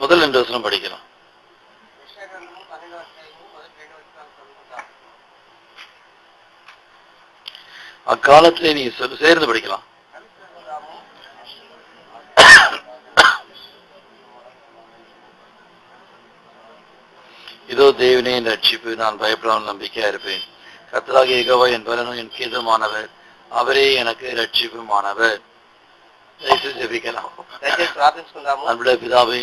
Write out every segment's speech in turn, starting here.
முதல் 2 வசனம் படிக்கலாம். அக்காலத்திலே நீ சேர்ந்து படிக்கலாம். இதோ தேவனே என் ரட்சிப்பு, நான் பயப்படாமல் நம்பிக்கையா இருப்பேன். கர்த்தராகிய யெகோவா என் பலனும் என் கீதமானவர், அவரே எனக்கு ரட்சிப்புமானவர். ஜெபிக்கலாம். அன்புடைய பிதாவே,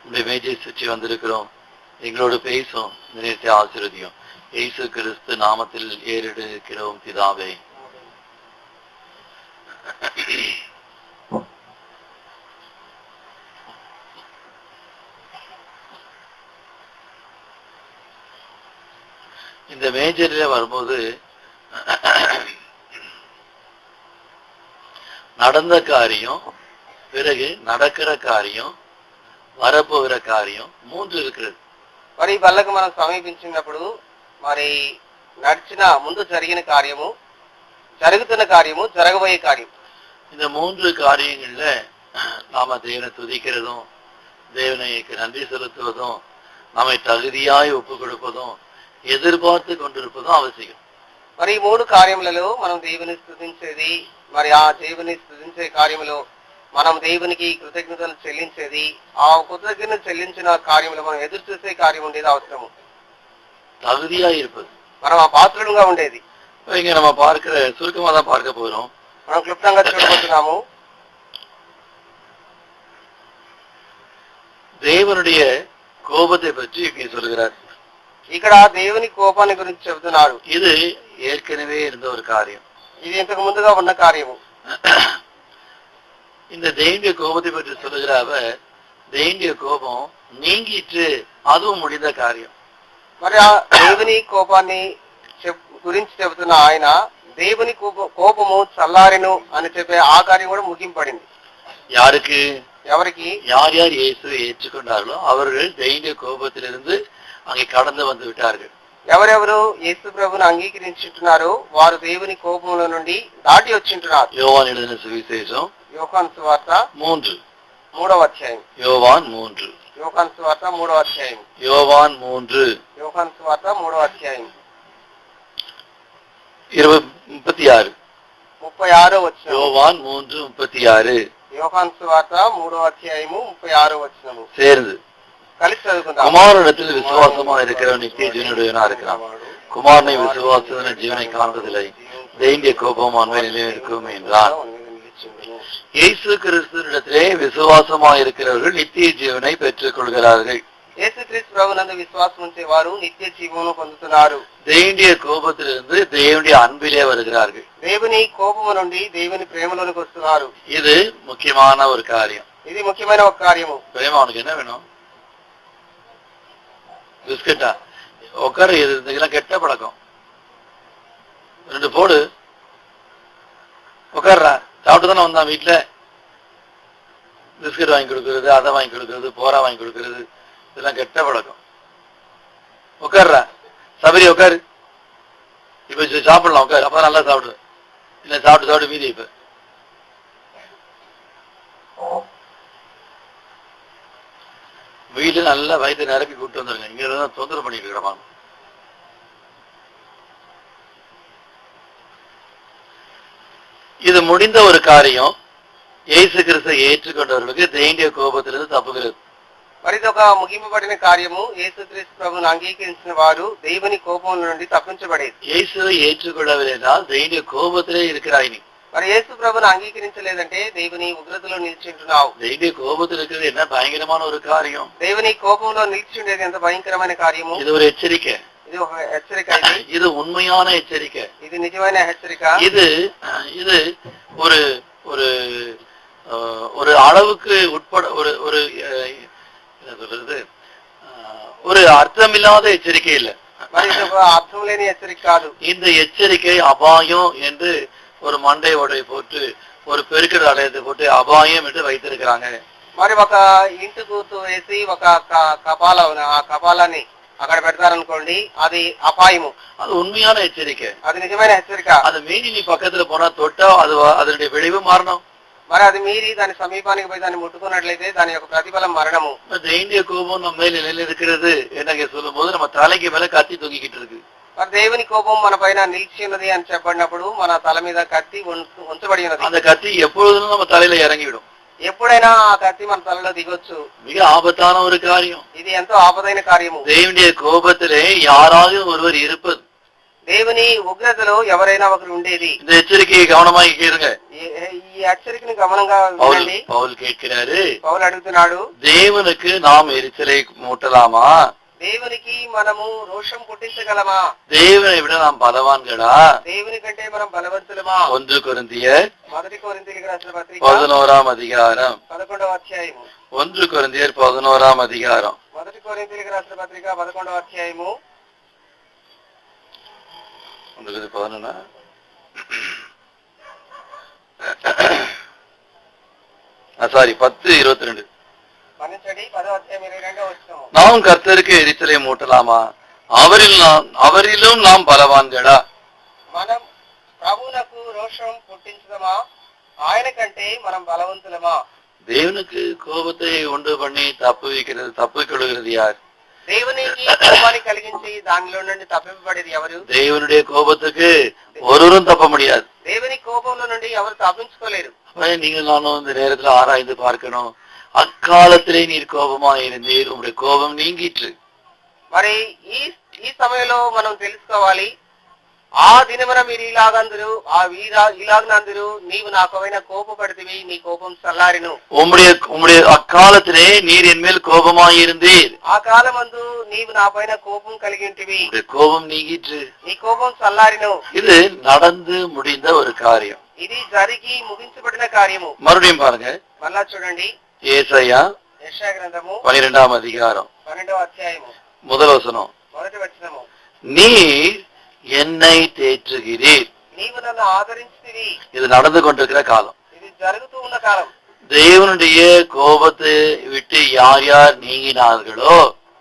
உடைய மேஜை சுற்றி வந்திருக்கிறோம். எங்களோடு பேசும், நேரத்தை ஆசீர்வதியும். இயேசு கிறிஸ்து நாமத்தில் ஏறெடுக்கிறோம் பிதாவே. இந்த மேஜர்ல வரும்போது நடந்த காரியம், பிறகு நடக்கிற காரியம், வரப்போகிற காரியம் 3 இருக்கிறது. మరి ఈ బల్లకు మనం సమీపించినప్పుడు మరి నడిచిన ముందు జరిగిన కార్యము, జరుగుతున్న కార్యము, జరగబోయే కార్యం. இந்த 3 காரியங்கள்ல நாம தேவனை துதிக்கிறதும், தேவனுக்கு நன்றி செலுத்துவதும், நம்மை தகுதியாய் ஒப்பு கொடுப்பதும், ఎదుర్பார்த்து கொண்டிருப்பதும் அவசியம். మరి ఈ 3 కార్యములలో మనం దేవుని స్తుతించేది, మరి ఆ దేవుని స్తుతించే కార్యములో మనం దేవునికి కృతజ్ఞతలు చెల్లించేది, ఆ కృతజ్ఞతలు చెల్లించిన కార్యములో మనం ఎదురు చూసే కార్యం ఉండేది అవసరము. தகுதியா இருப்பது, మనం ఆ పాత్రలుగా ఉండేది. இங்க நம்ம பார்க்கிற சுருக்கமா தான் பார்க்க போறோம். మనం క్లుప్తంగా చూడబోతున్నాము. தேவனுடைய கோபத்தை பற்றி இங்கே சொல்கிறார். ఇక్కడ దేవుని కోపాన్ని గురించి చెబుతున్నాడు. இது ஏற்கனவே இருந்த ஒரு காரியம். ఇది ఇంతకు ముందుగా ఉన్న కార్యము. இந்த தேவனுடைய கோபத்தை பற்றி சொல்லுகிற அவர், தேவனுடைய கோபம் நீங்கிட்டு அதுவும் முடிந்த காரியம். మరి ఆ దేవుని కోపాన్ని గురించి చెబుతున్న ఆయన, దేవుని కోపము చల్లారెను అని చెప్పే ఆ కార్యం కూడా ముగింపడింది. யாருக்கு? ఎవరికి? யார் யார் இயேசுவை ஏற்றுக்கொண்டார்களோ அவர்கள் தேவனுடைய கோபத்திலிருந்து அங்கே கடந்து வந்து விட்டார்கள். ఎవరెవరు యేసు ప్రభువును అంగీకరించుంటున్నారో వారు దేవుని కోపముల నుండి దాటి వచ్చింటున్నారు. யோவான் எழுதின சுவிசேஷம் యోహాను సువార్త 3వ అధ్యాయం. யோவான் 3. యోహాను సువార్త 3వ అధ్యాయం. யோவான் 3. యోహాను సువార్త 3వ అధ్యాయం 36. 36వ వచనం. யோவான் 3:36. యోహాను సువార్త 3వ అధ్యాయము 36వ వచనము. சேர்ந்து కలిసి చదువుకుందాం. குமாரனிடத்தில் விசுவாசமா இருக்கிறவன் நித்திய ஜீவனுடையவனா இருக்கிறான். குமாரனை விசுவாசன ஜீவனை காண்பதில்லை, தேவனுடைய கோபம் அண்மையிலே இருக்கும் என்றான். இயேசு கிறிஸ்துவினிடத்திலே விசுவாசமா இருக்கிறவர்கள் நித்திய ஜீவனை பெற்றுக் கொள்கிறார்கள். యేసుక్రీస్తు ప్రభువునందు విశ్వాసం ఉంచేవారు నిత్య జీవమును పొందుతున్నారు. தேவனுடைய கோபத்திலிருந்து தேவனுடைய அன்பிலே வருகிறார்கள். దేవుని కోపము నుండి దేవుని ప్రేమలోనికి వస్తున్నారు. இது முக்கியமான ஒரு காரியம். ఇది ముఖ్యమైన ఒక కార్యము. பிரேமா, உனக்கு என்ன வேணும்? பிஸ்கட்டா? உட்கார, இதெல்லாம் கெட்ட பழக்கம். 2 போடு. உட்கார்றா. சாப்பிட்டு தானே வந்தான். வீட்டுல பிஸ்கட் வாங்கி கொடுக்கறது, அதை வாங்கி கொடுக்கறது, போரா வாங்கி கொடுக்கறது, இதெல்லாம் கெட்ட பழக்கம். உட்கார்றா. சபரி உட்காரு. இப்ப சாப்பிடலாம், உட்காரு. அப்ப நல்லா சாப்பிடு. இல்ல சாப்பிட்டு மீதி. இப்ப வீட்டுல நல்லா வயிற்று நிரப்பி கூப்பிட்டு வந்துருங்க. இங்க தான் தொந்தரவு பண்ணிட்டு இருக்கிறாங்க. இது முடிந்த ஒரு காரியம். இயேசு கிறிஸ்துவை ஏற்றுக்கொண்டவர்களுக்கு தேவனுடைய கோபத்திலிருந்து தப்புகிறது. మరి ఒక ముగింపబడిన కార్యము, యేసుక్రీస్తు ప్రభువును అంగీకరించిన వారు దేవుని కోపం నుండి తప్పించబడేది. இயேசுவை ஏற்றுக்கொள்ளவில்லை என்றால் தேவனுடைய கோபத்திலே இருக்கிறாய் நீ. మరి యేసు ప్రభువును అంగీకరించలేదంటే దేవుని ఉగ్రతలో నిలిచింటున్నావు. தேவனுடைய கோபத்தில் இருக்கிறது என்ன பயங்கரமான ஒரு காரியம். దేవుని కోపంలో నిలిచి ఉండేది ఎంత భయంకరమైన కార్యము. இது ஒரு எச்சரிக்கை. ఇది ఒక హెచ్చరిక. இது உண்மையான எச்சரிக்கை. ఇది నిజమైన హెచ్చరిక. இது இது ஒரு ஒரு ஒரு அளவுக்கு உட்பட ஒரு ஒரு என்ன சொல்றது, ஒரு அர்த்தமில்லாத எச்சரிக்கை இல்லை. మరి ఇది ఒక అర్థం లేని హెచ్చరిక కాదు. இந்த எச்சரிக்கை அபாயம் என்று ஒரு மண்டை ஓடை போட்டு, ஒரு பெருக்கட அடையத்தை போட்டு அபாயம் என்று வைத்திருக்கிறாங்க. మరి ఒక ఇంటి గుర్తు వేసి ఒక కపాలాన్ని అక్కడ పెడతారనుకోండి, అది అపాయము. அது உண்மையான எச்சரிக்கை. అది నిజమైన హెచ్చరిక. அதை மீறி நீ பக்கத்துல போனா தொட்டா அது அதனுடைய விளைவு மாறணும். మరి అది మీరి దాని సమీపానికి పోయి దాన్ని ముట్టుకున్నట్లయితే దాని యొక్క ప్రతిఫలం మరణము. தேவனுடைய கோபம் நம்ம மேல நிலை இருக்கிறது என்ன சொல்லும் போது நம்ம தலைக்கு மேல கத்தி தூக்கிக்கிட்டு இருக்கு. మరి దేవుని కోపం మన పైన నిలిచి ఉన్నది అని చెప్పినప్పుడు మన తల మీద కత్తి ఉంచబడి ఉన్నది. அந்த கத்தி எப்பொழுதும் நம்ம தலையில இறங்கிவிடும். ఎప్పుడైనా ఆ కత్తి మన తలలో దిగొచ్చు. மிக ஆபத்தான ஒரு காரியம். ఇది ఎంతో ఆపదైన కార్యము. தேவனுடைய கோபத்திலே யாராவது ஒருவர் இருப்பது. దేవుని ఉగ్రతలో ఎవరైనా ఒకరు ఉండేది. இந்த எச்சரிக்கையை கவனமாக கேளுங்க. ఈ హెచ్చరికను గమనంగా వినండి. பவுல் கேட்கிறாரு, పౌలు అడుగుతున్నాడు, தேவனுக்கு நாம் எரிச்சலை மூட்டலாமா? దేవునికి మనము రోషం పుట్టించగలమా? தேவனை விட நாம் பலவான்களா? దేవుని కంటే మనం బలవంతులమా? 1 కొరింథీయర్ మొదటి కొరింథీయులకు రాసిన పత్రిక 11వ అధ్యాయం 11వ అధ్యాయము 1 కొరింథీయర్ 11వ అధ్యాయం మొదటి కొరింథీయులకు రాసిన పత్రిక 11వ అధ్యాయము 11 சாரி 10:22 நாம் கர்த்தருக்கு எரிச்சலை மூட்டலாமா? அவரிலும் நாம் பலவான்களா? మనం ప్రభువునకు రోషం పుట్టించుదమా? ఆయన కంటే మనం బలవంతులమా? தேவனுக்கு கோபத்தை உண்டு பண்ணி தப்பிக்கொள்கிறது யார்? దేవునికి కోపాన్ని కలిగించి దానిలో నుండి తప్పింపబడేది ఎవరు? தேவனுடைய கோபத்துக்கு ஒருவரும் தப்ப முடியாது. దేవుని కోపంలో నుండి ఎవరు తప్పించుకోలేరు. நீங்கள் நானும் இந்த நேரத்துல ஆராய்ந்து பார்க்கணும். அக்காலத்திலே நீர் கோபமா இருந்தீர், உங்களுடைய கோபம் நீங்கிற்று. మరి ఈ సమయంలో మనం తెలుసుకోవాలి, ఆ దినమున మీరు ఇలాగందరూ ఇలాగనందరూ నీవు నాకవైన కోపపడితివి, నీ కోపం చల్లారిను. உம்முடைய அக்காலத்திலே நீர் என் மேல் கோபமாய் இருந்தீர், ఆ కాలమందు నీవు నా పైన కోపం కలిగి ఉంటివి, கோபம் நீங்கிற்று. నీ కోపం చల్లారిను. இது நடந்து முடிந்த ஒரு காரியம். ఇది జరిగి ముగించబడిన కార్యము. மறுபடியும் பாருங்க, మళ్ళా చూడండి, ஏசாயா యెషయా గ్రంథము 12వ అధ్యాయం 12వ అధ్యాయము முதல் வசனம், మొదటి వచనము, நீர் என்னை தேற்றுகிறீர். నీవు నన్ను ఆదరించితివి. இது நடந்து கொண்டிருக்கிற காலம். ఇది జరుగుతూ ఉన్న కాలం. தேவனுடைய கோபத்தை விட்டு யார் யார் நீங்கினார்களோ,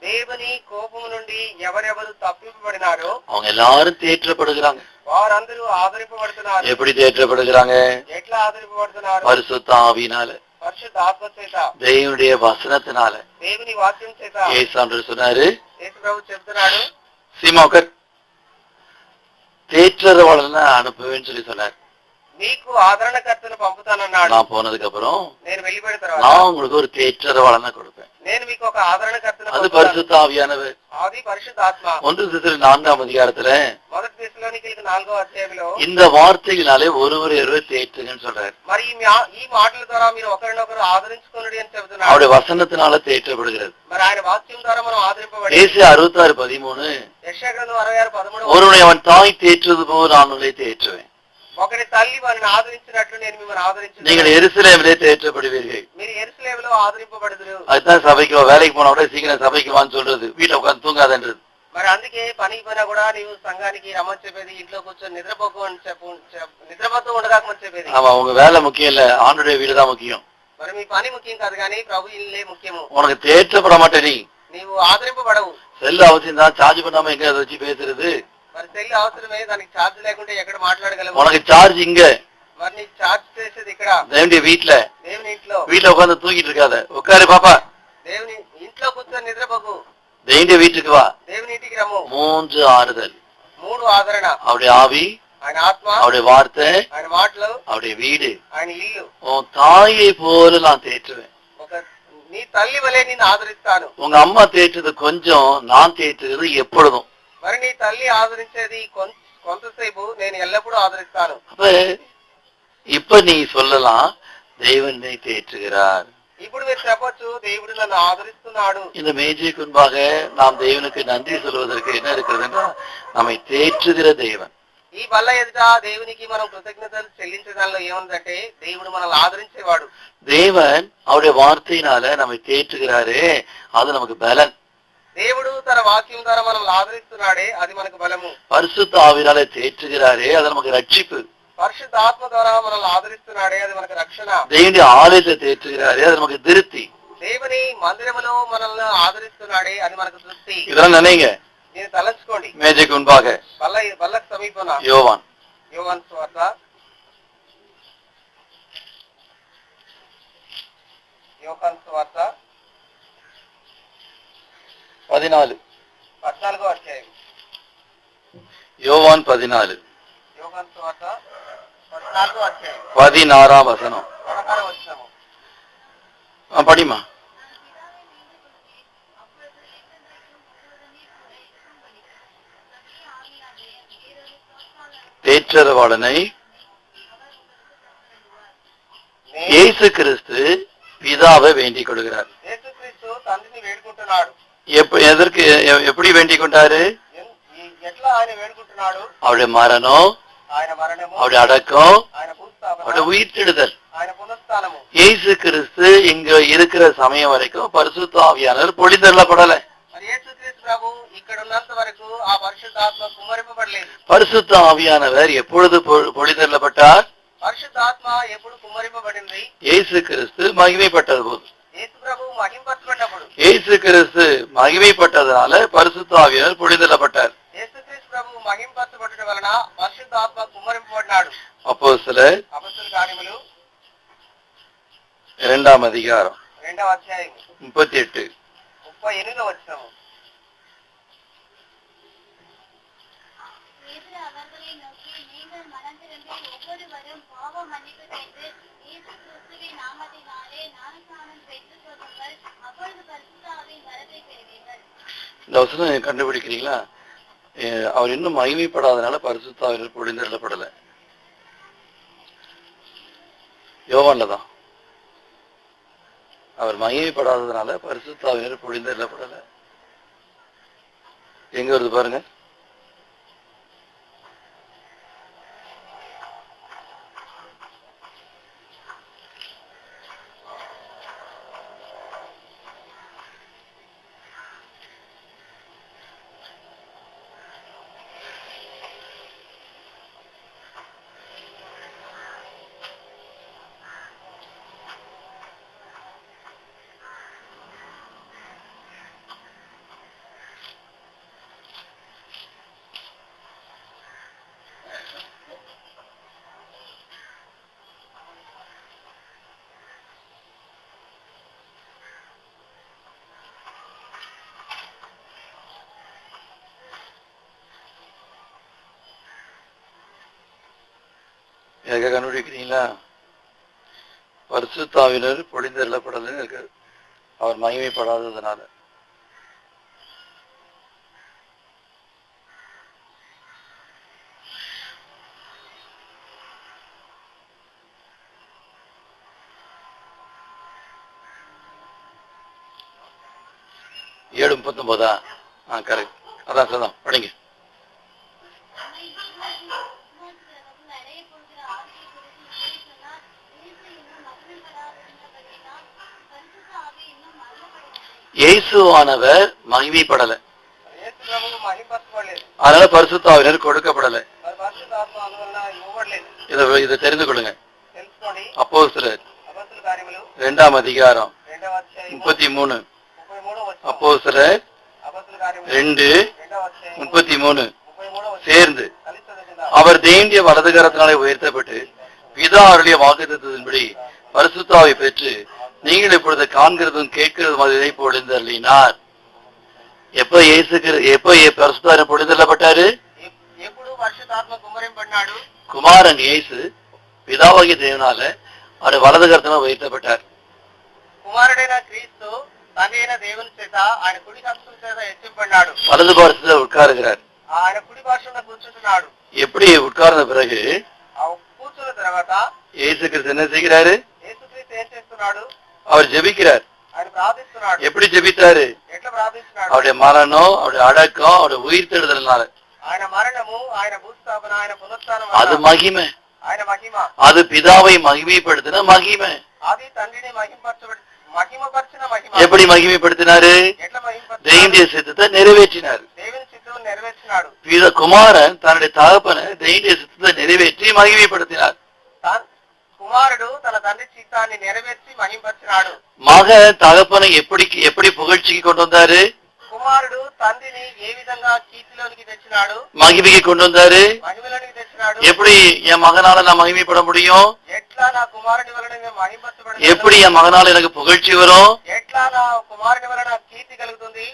దేవుని కోపము నుండి ఎవరెవరు తప్పింపబడినారో அவங்க எல்லாரும் தேற்றப்படுகிறாங்க. వారందరూ ఆదరింపబడుతున్నారు. எப்படி தேற்றப்படுகிறாங்க? ఎట్లా ఆదరింపబడుతున్నారు? பரிசுத்த ஆவியினால, పరిశుద్ధ ఆత్మ చేత, தேவனுடைய வசனத்தினால. దేవుని వాక్యం చేత. ஏசாண்டு சொன்னாரு, యేసు ప్రభు చెప్తున్నాడు, சீமோக்கர் தேற்றரவாளனை அனுப்புவேன்னு சொன்னார். మీకు ఆదరణకర్తను పంపుతానన్నాడు. நான் போனதுக்கு அப்புறம் నేను వెళ్ళిపోయిన తర్వాత நான் உங்களுக்கு ஒரு தேற்றரவாளனை கொடுப்பேன். నేను మీకు ఒక ఆదరణకర్తను அது పంపుతాను. பரிசுத்த ஆவியானவர். అది పరిశుద్ధ ఆత్మ. 1 தெசலோனிக்கேயர் 4వ அதிகாரத்துல మొదటి తెస్సలోనికీయులకు 4వ అధ్యాయంలో இந்த వార్తయినాலே ஒருவர் தேற்றுங்கன்னு சொல்றாரு. మరి ఈ మాటల ద్వారా మీరు ఒకరినొకరు ఆదరించుకొనుడి అని చెబుతున్నాడు. அவருடைய வசனத்தினால தேற்றப்படுகிறது. మరి ఆయన వాక్యం ద్వారా మనం ఆదరింపబడి. ஏசாயா 66:13 యెషయా గ్రంథం 66:13 ஒருவனை அவன் தாய் தேற்றுவது போல் நான் உங்களை தேற்றுவேன். ఒకరి తల్లి వారిని ఆదరించినట్లు నేను మిమ్మల్ని ఆదరించును. நீங்கள் எருசலேமிலே தேற்றப்படுவீர்கள். మీరు యెరూషలేములో ఆదరింపబడుదురు. அதுதான் சபைக்கு வேலைக்கு போனா கூட சீக்கிரம் சபைக்கு வான்னு சொல்றது, வீட்டுல உட்கார்ந்து தூங்காதன்றது. మరి అందుకే పనికి పోయినా కూడా నీవు సంఘానికి రమ్మని చెప్పేది, ఇంట్లో కూర్చొని నిద్రపోకు అని నిద్రపోతూ ఉండగాకమని చెప్పేది. ஆமா, உங்க வேலை முக்கியம் இல்ல, ஆண்டோடைய வீடு தான் முக்கியம். మరి మీ పని ముఖ్యం కాదు కానీ ప్రభు ఇల్లే ముఖ్యము. உனக்கு தேற்றப்பட மாட்டே, నీవు ఆదరింపబడవు. செல் அவசியம் தான், சார்ஜ் பண்ணாம எங்க அதை வச்சு பேசுறது? మరి సెల్ అవసరమే, దానికి ఛార్జ్ లేకుంటే ఎక్కడ మాట్లాడగలవు? உனக்கு சார்ஜ் இங்க, మరి నీకు ఛార్జ్ చేసేది ఇక్కడ தேவனுடைய வீட்டுல. దేవుని ఇంట్లో. வீட்டுல உட்கார்ந்து தூங்கிட்டு இருக்காத, உட்காரு பாப்பா. దేవుని ఇంట్లో కూర్చొని నిద్రపోకు. தேவனுடைய வீட்டுக்கு வா. దేవుని ఇంటికి రమ్ము. 3 ஆறுதல், 3 ఆదరణ. அவருடைய ஆவி, ఆయన ఆత్మ, அவருடைய வார்த்தை, ఆయన మాటలు, அவருடைய வீடு. ఆయన ఇల్లు. உன் தாயை போல நான் தேற்றுவேன். నీ తల్లి వలె నేను ఆదరిస్తాను. உங்க அம்மா தேற்றுறது கொஞ்சம், நான் தேற்றுறது எப்பொழுதும். మరి నీ తల్లి ఆదరించేది కొంతసేపు, నేను ఎల్లప్పుడూ ఆదరిస్తాను. அப்ப இப்ப நீ சொல்லலாம், தேவனை தேற்றுகிறார். ఇప్పుడు మీరు చెప్పొచ్చు, దేవుడు నన్ను ఆదరిస్తున్నాడు. இந்த மேஜைக்கு முன்பாக நாம் தேவனுக்கு நன்றி சொல்வதற்கு என்ன இருக்கிறது என்றால், நம்மை தேற்றுகிற தேவன். ఈ బల్ల ఎదుట దేవునికి మనం కృతజ్ఞతలు చెల్లించడంలో ఏముందంటే, దేవుడు మనల్ని ఆదరించేవాడు. தேவன் அவருடைய வார்த்தையினால நம்மை தேற்றுகிறாரே, அது நமக்கு பலன். దేవుడు తన వాక్యం ద్వారా మనల్ని ఆదరిస్తున్నాడే, అది మనకు బలము. பரிசுத்த ஆவியினால தேற்றுகிறாரே, அது நமக்கு ரட்சிப்பு. పరిశుద్ధ ఆత్మ ద్వారా మనల్ని ఆదరిస్తున్నాడే, అది మనకు రక్షణ. தேவனுடைய ஆலயத்தை தேற்றுகிறாரே, அது நமக்கு திருப்தி. దేవుని మందిరములో మనల్ని ఆదరిస్తున్నాడే, అది మనకు తృప్తి. இதெல்லாம் நினைங்க, నేను తలంచుకోండి. மேஜைக்கு முன்பாக బల్లకు సమీపన யோவான் యోహాను సువార్త యోహాను సువార్త 14. 14వ అధ్యాయం. யோவான் 14. యోహాను సువార్త 14వ అధ్యాయం 16 వచనం. 16వ వచనము. படிமா. தேற்றரவாளனை இயேசு கிறிஸ்து பிதாவை வேண்டிக் கொள்கிறார். యేసుక్రీస్తు తండ్రిని వేడుకుంటున్నాడు. எதற்கு எப்படி வேண்டிக் கொண்டாரு? ఎట్లా ఆయన వేడుకుంటున్నాడు? அவருடைய மரணம், ఆయన మరణము, அவருடைய அடக்கம், ఆయన భూస్థాపన, அவருடைய உயிர்த்தெழுதல். ఆయన పునరుత్థానము. இயேசு கிறிஸ்து இங்க இருக்கிற சமயம் வரைக்கும் பரிசுத்த ஆவியானவர் பொழிந்தருளப்படல. మరి యేసుక్రీస్తు ప్రభు ఇక్కడ ఉన్నంత వరకు ఆ పరిశుద్ధాత్మ కుమ్మరింపబడలేదు. பரிசுத்த ஆவியானவர் எப்பொழுது பொழிந்தருளப்பட்டார்? పరిశుద్ధాత్మ ఎప్పుడు కుమ్మరింపబడింది? இயேசு கிறிஸ்து மகிமைப்பட்டது போது. యేసు ప్రభు మహింపరచబడినప్పుడు. இயேசு கிறிஸ்து மகிமைப்பட்டதனால பரிசுத்த ஆவியானவர் பொழிந்தருளப்பட்டார். యేసుక్రీస్తు ప్రభు మహింపరచబడటం వలన పరిశుద్ధాత్మ కుమ్మరింపబడినాడు. அப்போஸ்தலர் అపొస్తలుల కార్యములు 2వ அதிகாரம் 2వ అధ్యాయం 38. 38వ వచనము. இந்த வசனம் கண்டுபிடிக்கிறீங்களா? அவர் இன்னும் மகிமைப்படாதனால பரிசுத்த ஆவியானவர் பொழிந்தருளப்படல. யோவான்ல தான் அவர் மகிமைப்படாததுனால பரிசுத்த ஆவியானவர் பொழிந்தருளப்படல. எங்க வருது பாருங்க. எங்க கண்டுபிடிக்கிறீங்களா? பரிசுத்த ஆவியானவர் பொழிந்தருளப்படலன்னு இருக்கு. அவர் மகிமைப்படாததுனால. ஏழு 39. கரெக்ட். அதான் சொல்லுங்க, படிங்க. இயேசுவானவர் மகிமைப்படல, அதனால பரிசுத்த ஆவியானவர் கொடுக்கப்படல. இதை தெரிந்து கொள்ளுங்க. அப்போஸ்தலர் 2వ அதிகாரம் 33. அப்போஸ்தலர் 2:33 சேர்ந்து அவர் தேவனுடைய வலதுகரத்தினாலே உயர்த்தப்பட்டு பிதா அருளிய வாக்குத்தத்தத்தின்படி பரிசுத்த ஆவியை பெற்று நீங்கள் இப்பொழுது காண்கிறதும் கேட்கிறதும் அதை பொழிந்தருளினார். எப்ப பரிசுத்த ஆவி பொழிந்தருளப்பட்டாரு? குமாரன் இயேசு பிதாவாகிய தேவனால அவருடைய வலதுகரத்தினால உயர்த்தப்பட்டார். కుమారుడైన క్రీస్తు తండ్రి అయిన దేవుని చేత ఆయన కుడి హస్తం చేత హెచ్చింపబడ్డాడు. வலது பாரசத்தில் உட்காருகிறார். ఆయన కుడి పార్శ్వన కూర్చుంటున్నాడు. எப்படி உட்கார்ந்த பிறகு కూర్చున్న తర్వాత இயேசு கிறிஸ்து என்ன செய்கிறாரு? యేసుక్రీస్తు ఏం చేస్తున్నాడు? அவர் ஜெபிக்கிறார். ఆయన ప్రార్థిస్తున్నాడు. எப்படி ஜெபித்தாரு? ఎట్లా ప్రార్థిస్తున్నాడు? அவருடைய மரணம், அவருடைய அடக்கம், அவருடைய உயிர்த்தெழுதல்னால. ఆయన మరణము, ఆయన భూస్థాపన, ఆయన పునరుత్థానం அது மகிமை. ఆయన మహిమ. அது பிதாவை மகிமைப்படுத்தின மகிமை. అది తండ్రిని మహిమపరిచిన మహిమ. எப்படி மகிமைப்படுத்தினாரு? ఎట్లా మహిమపరిచాడు? தேவனுடைய சித்தத்தை நிறைவேற்றினார். దేవుని చిత్తము నెరవేర్చినాడు. குமாரன் தன்னுடைய தகப்பனை தேவனுடைய சித்தத்தை நிறைவேற்றி மகிமைப்படுத்தினார். కుమారుడు తన తండ్రి చిత్తాన్ని నెరవేర్చి మహిమపరిచినాడు. மகன் தகப்பனை எப்படி புகழ்ச்சிக்கு கொண்டு வந்தாரு? కుమారుడు తండ్రిని ఏ విధంగా కీర్తిలోనికి తెచ్చినాడు? மகிமைக்கு கொண்டு வந்தாரு. మహిమలోనికి తెచ్చినాడు. చెప్తున్నాడు, எப்படி என் மகனால நான் மகிமைப்பட முடியும்? ఎట్లా నా కుమారుని వలన నేను మహింపరచబడతాను, எப்படி என் மகனால எனக்கு புகழ்ச்சி வரும்? ఎట్లా నా కుమారుని వలన నాకు కీర్తి కలుగుతుంది,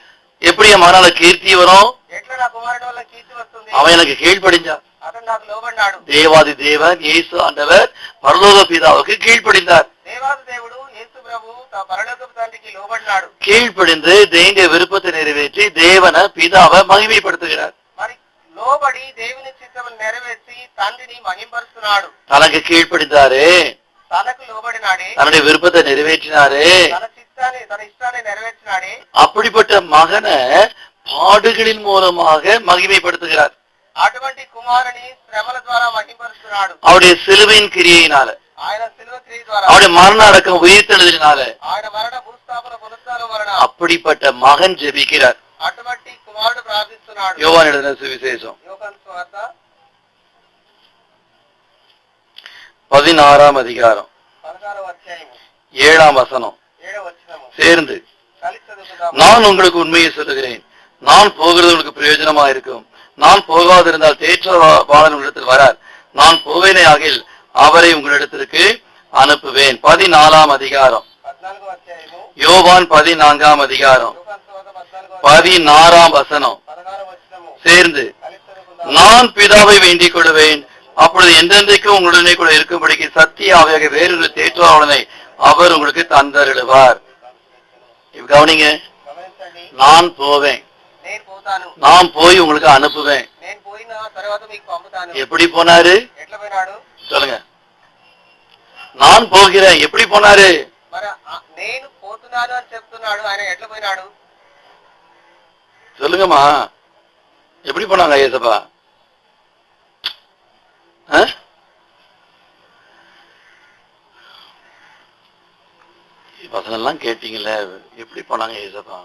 எப்படி என் மகனால கீர்த்தி வரும்? ఎట్లా నా కుమారుని వల్ల కీర్తి వస్తుంది. அவன் எனக்கு கீழ்ப்படிஞ்சான். అతను నాకు లోబడ్డాడు. தேவாதி தேவன் இயேசு ஆண்டவர் பரலோக பிதாவுக்கு கீழ்ப்படிந்தார். దేవాది దేవుడు యేసు ప్రభు పరలోకపు తండ్రికి లోబడ్డాడు. கீழ்ப்படிந்து தேவனுடைய விருப்பத்தை நிறைவேற்றி தேவன பிதாவை மகிமைப்படுத்துகிறார். మరి లోబడి దేవుని చిత్తమును నెరవేర్చి తండ్రిని మహింపరుస్తున్నాడు. தனக்கு கீழ்ப்படிந்தாரே, తనకు లోబడినాడే, தன்னுடைய விருப்பத்தை நிறைவேற்றினாரே, తన ఇష్టాన్ని నెరవేర్చినాడే, அப்படிப்பட்ட மகனை பாடுகளின் மூலமாக மகிமைப்படுத்துகிறார். అటువంటి కుమారుని శ్రమల ద్వారా మహింపరుస్తున్నాడు. அவருடைய சிலுவையின் கிரியையினால, ఆయన శిలువ క్రియ ద్వారా, அவருடைய மரண அடக்கம் உயிர்த்தெழுதினால ఆయన మరణ భూస్థాపన పునరుత్థానం వలన அப்படிப்பட்ட மகன் ஜெபிக்கிறார். అటువంటి కుమారుడు ప్రార్థిస్తున్నాడు. யோவான் எழுதின சுவிசேஷம் యోహాను సువార్త 16ஆம் அதிகாரம் 16వ అధ్యాయము 7ஆம் வசனம் 7వ వచనము சேர்ந்து, కలిసి చదువుకుందాం. நான் உங்களுக்கு உண்மையை சொல்லுகிறேன், நான் போகிறது உங்களுக்கு பிரயோஜனமா இருக்கும். நான் போகாதிருந்தால் தேற்றவாளன் உங்களிடத்தில் வரார். நான் போவேனே ஆகில் அவரை உங்களிடத்திற்கு அனுப்புவேன். 14ஆம் அதிகாரம் 14వ అధ్యాయము யோவான் 14ஆம் அதிகாரம் యోహాను సువార్త 14వ 16ஆம் வசனம் 16వ వచనము சேர்ந்து, కలిసి చదువుకుందాం. நான் பிதாவை வேண்டிக் கொள்வேன், அப்பொழுது என்றென்றைக்கும் உங்களுடனே கூட இருக்கும்படிக்கு சத்திய ஆவியாக வேறொரு தேற்றவாளனை அவர் உங்களுக்கு தந்தருளுவார். இப்ப கவனிங்க, గమనించండి, நான் போவேன், నేను పోతాను, நான் போய் உங்களுக்கு அனுப்புவேன். నేను పోయిన తర్వాత మీకు పంపుతాను. எப்படி போனாரு ఎట్లా పోయినాడు? சொல்லுங்க. நான் போகிறேன், எப்படி போனாரு? మరి నేను పోతున్నాను అని చెప్తున్నాడు, ఆయన ఎట్లా పోయినాడు? சொல்லுங்கம்மா, எப்படி போனாங்க ஏசப்பா? வசனம் எல்லாம் கேட்டீங்கல்ல, எப்படி போனாங்க ஏசப்பா?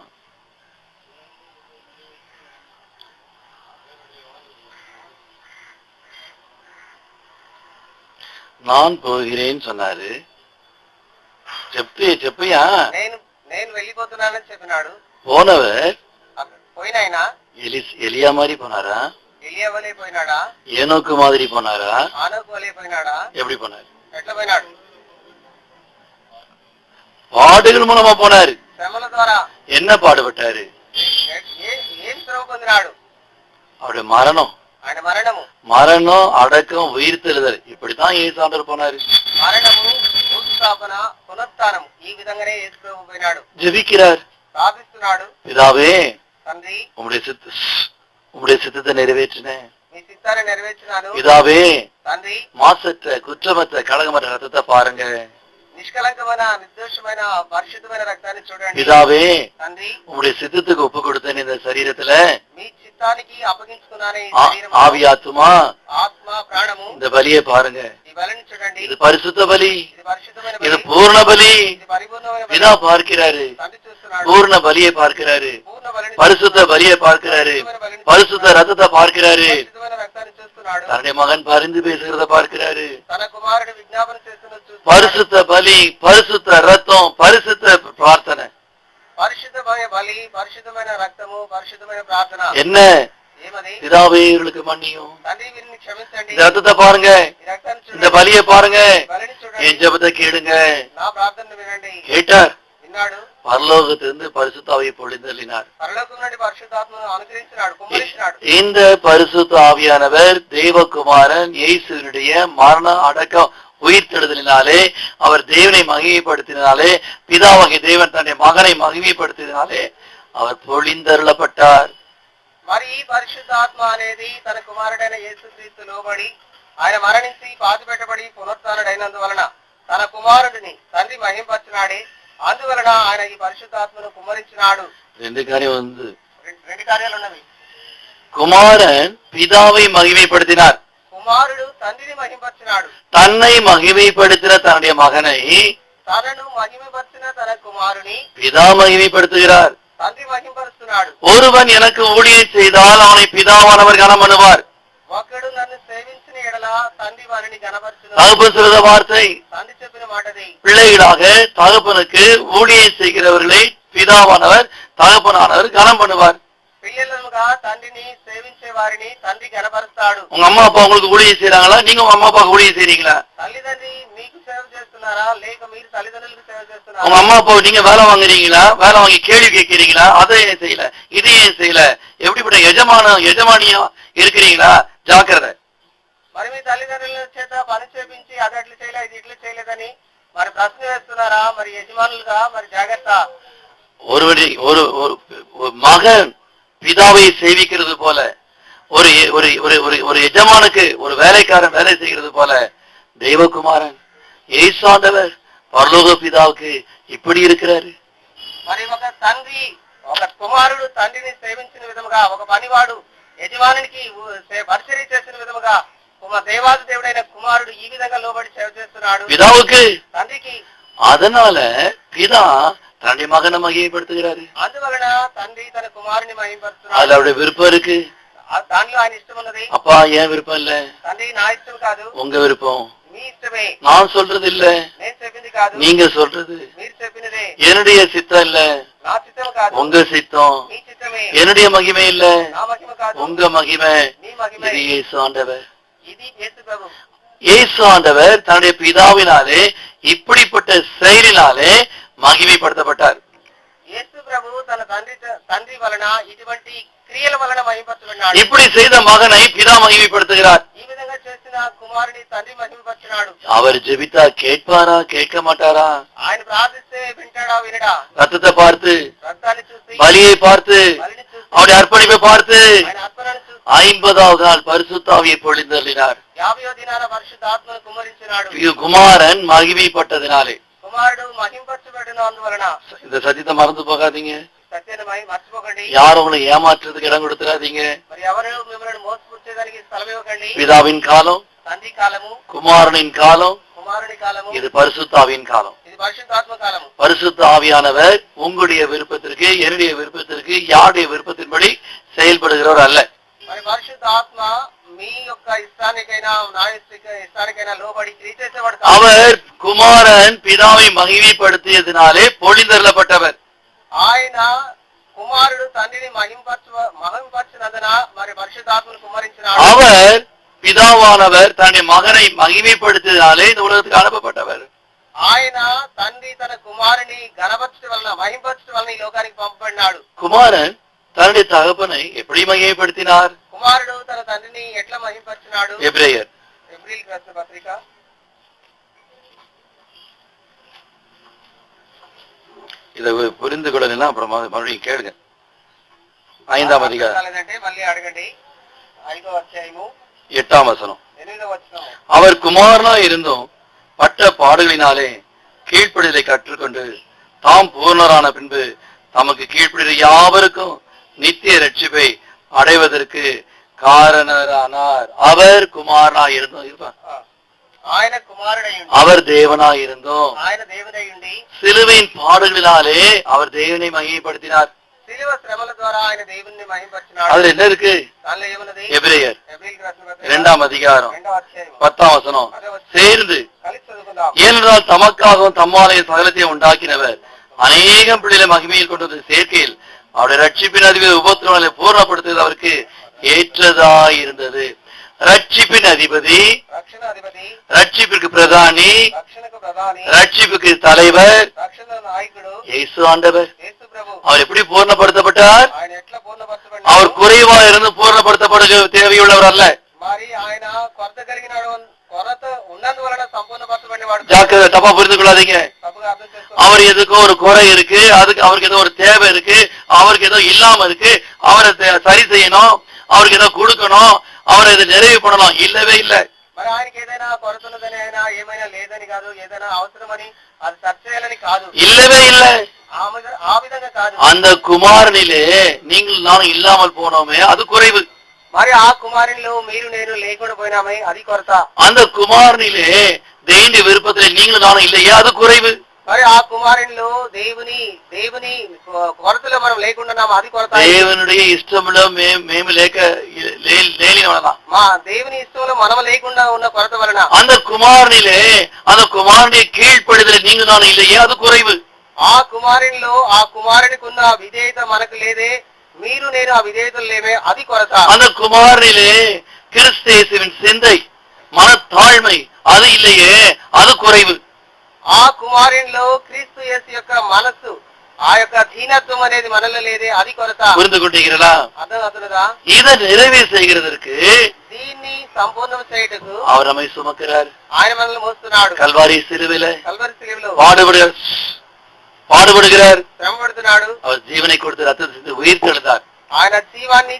நான் போகிறேன்னு சொன்னாரு. చెప్పయ్యా. నేను వెళ్ళిపోతున్నానని చెప్పినాడు. போனவர் పోయినాయన எலியா மாதிரி போனாரா? ఎలియా వలే పోయినాడా? ஏனோக்கு மாதிரி போனாரா? ఆనోకు వలే పోయినాడా? எப்படி போனாரு? ఎట్లా పోయినాడు? பாடுகள் மூலமா போனாரு. శ్రమల ద్వారా. என்ன பாடுபட்டாரு? ఏం శ్రమ పొందినాడు? அவருடைய மரணம், ఆయన మరణము, மரணம் அடக்கம் உயிர்த்தெழுதல், இப்படித்தான் ஏசாண்டர் போனாரு. మరణము, భూస్థాపన, పునరుత్థానం, ఈ విధంగానే యేసు ప్రభు పోయినాడు. ஜெபிக்கிறார், ప్రార్థిస్తున్నాడు. பிதாவே తండ్రి, உம்முடைய சித்தத்தை நிறைவேற்றினேன். మీ చిత్తాన్ని నెరవేర్చినాను. பிதாவே, తండ్రి, மாசற்ற குற்றமற்ற கலகமற்ற ரத்தத்தை பாருங்க. నిష్కలంకమైన, నిర్దోషమైన, పరిశుద్ధమైన రక్తాన్ని చూడండి. பிதாவே, తండ్రి, உம்முடைய சித்தத்துக்கு ஒப்பு கொடுத்தேன் இந்த சரீரத்துல. మీ చిత్తానికి అప్పగించుకున్నానే ఈ శరీరము, ஆவியாத்துமா, ఆత్మ, ప్రాణము, இந்த பலியை பாருங்க. ఈ బలిని చూడండి. இது பரிசுத்த பலி, ఇది పరిశుద్ధమైన இது బలి, பூர்ண பலி. ఇది పరిపూర్ణమైన బలి. பிதா பார்க்கிறாரு, తండ్రి చూస్తున్నాడు. பூர்ண பலியை பார்க்கிறாரு, పూర్ణ బలిని, பரிசுத்த பலியை பார்க்கிறாரு, பரிசுத்த ரத்தத்தை பார்க்கிறாரு, పరిశుద్ధమైన రక్తాన్ని చూస్తున్నాడు. தன்னுடைய மகன் பரிந்து பேசுகிறத பார்க்கிறாரு. తన కుమారుడు విజ్ఞాపన చేస్తున్నది చూస్తున్నాడు. பரிசுத்த பலி, பரிசுத்த ரத்தம், பரிசுத்த பிரார்த்தனை. పరిశుద్ధమైన బలి, పరిశుద్ధమైన రక్తము, పరిశుద్ధమైన ప్రార్థన. என்ன? ఏమది? பிதாவே இவர்களுக்கு மன்னியும். తండ్రి వీరిని క్షమించండి. இந்த ரத்தத்தை பாருங்க, ఈ రక్తాన్ని இந்த చూడండి. பலியை பாருங்க, బలిని చూడండి. என் ஜெபத்தை கேளுங்க. నా ప్రార్థనను వినండి. கேட்டார். విన్నాడు. பரலோகத்திலிருந்து பரிசுத்தாவியை பொழிந்தள்ளினார். పరలోకం నుండి పరిశుద్ధాత్మను అనుగ్రహించినాడు, కుమ్మరించినాడు. இந்த பரிசுத்த ஆவியானவர் தேவகுமாரன் இயேசுவினுடைய மரண அடக்கம் உயிர்த்தெழுதலினாலே, அவர் தேவனை மகிமைப்படுத்தினாலே, பிதாவாகிய தேவன் தன்னுடைய மகனை மகிமைப்படுத்தினாலே அவர் பொழிந்தருளப்பட்டார். మరి ఈ పరిశుద్ధాత్మ అనేది తన కుమారుడైన యేసుక్రీస్తు లోబడి, ఆయన మరణించి పాతిపెట్టబడి పునరుత్థానుడైనందువలన తన కుమారుడిని తండ్రి మహింపరిచినాడే. అందువలన ఆయన ఈ పరిశుద్ధాత్మను కుమ్మరించినాడు. ரெண்டு காரியம் வந்து, రెండు కార్యాలు ఉన్నవి. குமாரன் பிதாவை மகிமைப்படுத்தினார், కుమారుడు తండ్రిని మహింపరిచినాడు. தன்னை மகிமைப்படுத்தின தன்னுடைய மகனை తనను మహిమపరిచిన తన కుమారుని பிதா மகிமைப்படுத்துகிறார். తండ్రి మహింపరుస్తున్నాడు. ஒருவன் எனக்கு ஊழியம் செய்தால் அவனை பிதாவானவர் கனம் பண்ணுவார். ఒకడు నన్ను సేవించిన ఎడల తండ్రి వారిని గణపరచును. தகப்பன் சொல்ற வார்த்தை, తండ్రి చెప్పిన మాటది. பிள்ளைகளாக தகப்பனுக்கு ஊழியம் செய்கிறவர்களை பிதாவானவர் தகப்பனானவர் கனம் பண்ணுவார். పిల్లలుగా తండ్రిని సేవించే వారిని తండ్రి కనపరుస్తాడు. உங்க அம்மா அப்பா உங்களுக்கு ஊழியம் செய்யறாங்களா? நீங்க உங்க அம்மா அப்பாவுக்கு ஊழியம் செய்றீங்களா? తల్లిదండ్రి మీకు సేవ చేస్తున్నారా లేక మీరు తల్లిదండ్రులకు సేవ உங்க చేస్తున్నారా? அம்மா அப்பா நீங்க வேலை வாங்குறீங்களா? வேலை வாங்கி கேள்வி கேட்கிறீங்களா? அதை ஏன் செய்யல, இது ஏன் செய்யல? எப்படிப்பட்ட எஜமானியா இருக்கிறீங்களா? ஜாக்கிரதை. మరి మీ తల్లిదండ్రుల చేత పని చేపించి అది అట్లా చేయలేదు ఇది ఇట్లా చేయలేదని మరి ప్రశ్న వేస్తున్నారా? మరి యజమానులుగా మరి జాగ్రత్త. ஒரு மகன் பிதாவை சேவிக்கிறது போல, ஒரு ஒரு ஒரு ஒரு எஜமானுக்கு ஒரு வேலைக்காரன் வேலை செய்கிறது போல, தெய்வகுமாரன் இயேசுவாண்டவர் பரலோக பிதாவுக்கு இப்படி இருக்கிறாரு. మరి ఒక తండ్రి ఒక కుమారుడు తండ్రిని సేవించిన విధముగా ఒక పనివాడు యజమానునికి పరిచర్య చేసిన విధముగా దేవాది దేవుడైన కుమారుడు ఈ విధంగా లోబడి సేవ చేస్తున్నాడు பிதாவுக்கு. తండ్రికి. அதனால பிதா தன்னுடைய மகனை மகிமைப்படுத்துகிறாரு. అందువలన తండ్రి తన కుమారుని அதுல మహిమపరుస్తున్నాడు. அவருடைய விருப்பம் இருக்கு. దానిలో ఆయన ఇష్టం ఉన్నది. அப்பா ஏன் விருப்பம் இல்ல? తండ్రి నా ఇష్టం కాదు, உங்க விருப்பம். మీ ఇష్టమే. நான் சொல்றது இல்ல, నేను చెప్పింది కాదు, நீங்க சொல்றது. మీరు చెప్పినదే. என்னுடைய சித்தம் இல்ல, నా చిత్తం కాదు, உங்க சித்தம். మీ చిత్తమే. என்னுடைய மகிமை இல்ல, నా మహిమ కాదు, உங்க மகிமை. మీ మహిమే. இது இயேசு ஆண்டவர். ఇది యేసు ప్రభు. இயேசு ஆண்டவர் தன்னுடைய பிதாவினாலே இப்படிப்பட்ட செயலினாலே மகிமைப்படுத்தப்பட்டார். యేసు ప్రభు తన తండ్రి వలన ఇటువంటి క్రియల వలన మహిమపరచబడినాడు. இப்படி செய்த மகனை பிதா மகிமைப்படுத்துகிறார். ఈ విధంగా చేసిన కుమారుని తండ్రి మహిమపరచున్నాడు. அவர் ஜெபித்தா கேட்பாரா, கேட்க மாட்டாரா? ఆయన ప్రార్థిస్తే వింటాడా వినడా? ரத்தத்தை பார்த்து, రక్తాన్ని చూసి, பலியை பார்த்து, బలిని చూసి, அவருடைய அர்ப்பணிப்பை பார்த்து ఆయన అర్పణను చూసి 50வது நாள் பரிசுத்தாவியை பொழிந்தருளினார். 50వ దినాన పరిశుద్ధాత్మను కుమ్మరించినాడు. குமாரன் மகிமைப்பட்டதினாலே. కుమారుడు మహింపరచబడిన అందువలన. இந்த సత్యத்தை మறந்து పోகாதீங்க. సత్యాన్ని మర్చిపోకండి. யாரும் உங்களை ஏமாற்றுறதுக்கு இடம் கொடுத்துறாதீங்க. మరి ఎవరు మిమ్మల్ని మోసపుచ్చేదానికి స్థలం ఇవ్వకండి. பிதாவின் காலம், తండ్రి కాలము, குமாரனின் காலம், కుమారుని కాలము, இது பரிசுத்தாவின் காலம். ఇది పరిశుద్ధాత్మ కాలము. பரிசுத்த ஆவியானவர் உங்களுடைய விருப்பத்திற்கு, என்னுடைய விருப்பத்திற்கு, யாருடைய விருப்பத்தின்படி செயல்படுகிறவர் அல்ல. మరి పరిశుద్ధాత్మ మీ యొక్క ఇష్టానికైనా నా ఇష్టానికైనా లోబడి క్రియ చేసేవాడు కాదు. அவர் குமாரன் பிதாவை மகிமைப்படுத்தியதினாலே பொழிந்தருளப்பட்டவர். ఆయన కుమారుడు తండ్రిని మహింపరచినందున మరి పరిశుద్ధాత్మను కుమ్మరించినాడు. அவர் பிதாவானவர் தன்னுடைய மகனை மகிமைப்படுத்தியதினாலே இந்த உலகத்துக்கு அனுப்பப்பட்டவர். ఆయన తండ్రి తన కుమారుని గణపరచడం వలన మహింపరచడం వలన ఈ లోకానికి పంపబడినాడు. குமாரன் தன்னுடைய தகப்பனை எப்படி மகிமைப்படுத்தினார்? కుమారుడు తన తండ్రిని ఎట్లా మహింపరచినాడు? எபிரேயர் ఎబ్రీయులకు రాసిన పత్రిక இதை புரிந்து கொள்ளலைன்னா அப்புறம் மறுபடியும் கேளுங்க. 5ஆம் அதிகாரம் లేదంటే మళ్ళీ అడగండి. 5వ అధ్యాయము 8ஆம் வசனம். 8వ వచనము. அவர் குமாரனா இருந்தும் பட்ட பாடுகளினாலே கீழ்ப்படிதலை கற்றுக்கொண்டு தாம் பூர்ணரான பின்பு தமக்கு கீழ்ப்படிகிற யாவருக்கும் நித்திய ரட்சிப்பை அடைவதற்கு காரணரானார். அவர் குமாரனா இருந்தும் இருப்பார், ఆయన కుమారుడై ఉండి, அவர் தேவனா இருந்தும் ఆయన దేవుడై ఉండి சிலுவையின் பாடுகளினாலே அவர் தேவனை மகிமைப்படுத்தினார். శిలువ శ్రమల ద్వారా ఆయన దేవుణ్ణి మహింపరచినాడు. அதுல என்ன இருக்கு? దానిలో ఏమన్నది? எபிரேயர் ఎబ్రీయులకు రాసిన పత్రిక 2ஆம் அதிகாரம் 2వ అధ్యాయము 10ஆம் வசனம். சேர்ந்து కలిసి చదువుకుందాం. ஏனென்றால் தமக்காகவும் தம்மாலே சகலத்தையும் உண்டாக்கினவர் அநேகம் பிள்ளைகளை மகிமையில் கொண்டு வந்து சேர்க்கையில் அவருடைய ரட்சிப்பின் அதிபதி உபத்திரவங்களை பூர்ணப்படுத்துவது அவருக்கு ஏற்றதாயிருந்தது. ரட்சிப்பின் அதிபதி, రక్షణాధిపతి, ரட்சிப்பிற்கு பிரதானி, రక్షణకు ప్రధాని, ரட்சிப்புக்கு தலைவர் రక్షణ నాయకుడు இயேசு ஆண்டவர். యేసు ప్రభు. அவர் எப்படி பூர்ணப்படுத்தப்பட்டார்? ఆయన ఎట్లా పూర్ణపరచబడినాడు? அவர் குறைவா இருந்து பூர்ணப்படுத்தப்பட தேவையுள்ளவர் அல்ல. మరి ఆయన కొరత కలిగినాడు, కొరత ఉన్నందువలన సంపూర్ణపరచబడినవాడు. ஜாக்கிரதை, தப்பா புரிந்து கொள்ளாதீங்க. తప్పుగా అర్థం చేసుకో. அவர் எதுக்கோ ஒரு குறை இருக்கு, அவருக்கு ஏதோ ஒரு தேவை இருக்கு, அவருக்கு ஏதோ இல்லாம இருக்கு, அவரை சரி செய்யணும், அவருக்கு ஏதோ கொடுக்கணும், அவரை இதை நிறைவு பண்ணணும். இல்லவே இல்லை. మరి ఆయనకి ఏదైనా కొరత ఉన్నదని అయినా ఏమైనా లేదని కాదు, ఏదైనా అవసరమని అది సరి చేయాలని కాదు, இல்லவே இல்லை. ఆ విధంగా కాదు. அந்த குமாரனிலே நீங்கள் நானும் இல்லாமல் போனோமே, அது குறைவு. మరి ఆ కుమారునిలో మీరు నేను లేకుండా పోయినామే, అది కొరత. அந்த குமாரனிலே தேவனுடைய விருப்பத்திலே நீங்களும் நானும் இல்லையே, அது குறைவு. మరి ఆ కుమారునిలో దేవుని కొరతలో మనం లేకుండాము, అది కొరత. தேவனுடைய இஷ்டமுள்ள మేము లేనివలన, మా దేవుని ఇష్టంలో మనం లేకుండా ఉన్న కొరత వలన, அந்த குமாரனிலே அந்த குமாரனுடைய கீழ்ப்படிதலை நீங்களும் நானும் இல்லையே, அது குறைவு. ఆ కుమారునిలో ఆ కుమారునికి ఉన్న విధేయత మనకు లేదే, మీరు నేను ఆ విధేయతలేమే అది కొరత. அந்த குமாரனிலே கிறிஸ்தேசுவின் சிந்தை மனத்தாழ்மை அது இல்லையே, அது குறைவு. ఆ కుమారునిలో క్రీస్తు యేసు యొక్క మనస్సు ఆ యొక్క దీనత్వం అనేది మనలో లేదే అది కొరత. புரிந்து கொண்டீர்களா? అర్థమవుతున్నదా? இதை நிறைவே செய்கிறதற்கு దీన్ని సంపూర్ణం చేయుటకు அவர் நம்மை சுமக்கிறார். ఆయన మనల్ని మోస్తున్నాడు. கல்வாரி சிலுவையிலே కల్వరి శిలువలో பாடுபடுகிறார். శ్రమ పడుతున్నాడు. அவர் ஜீவனை கொடுத்து ரத்தம் சிந்தி உயிர் தெழுந்தார். ఆయన జీవాన్ని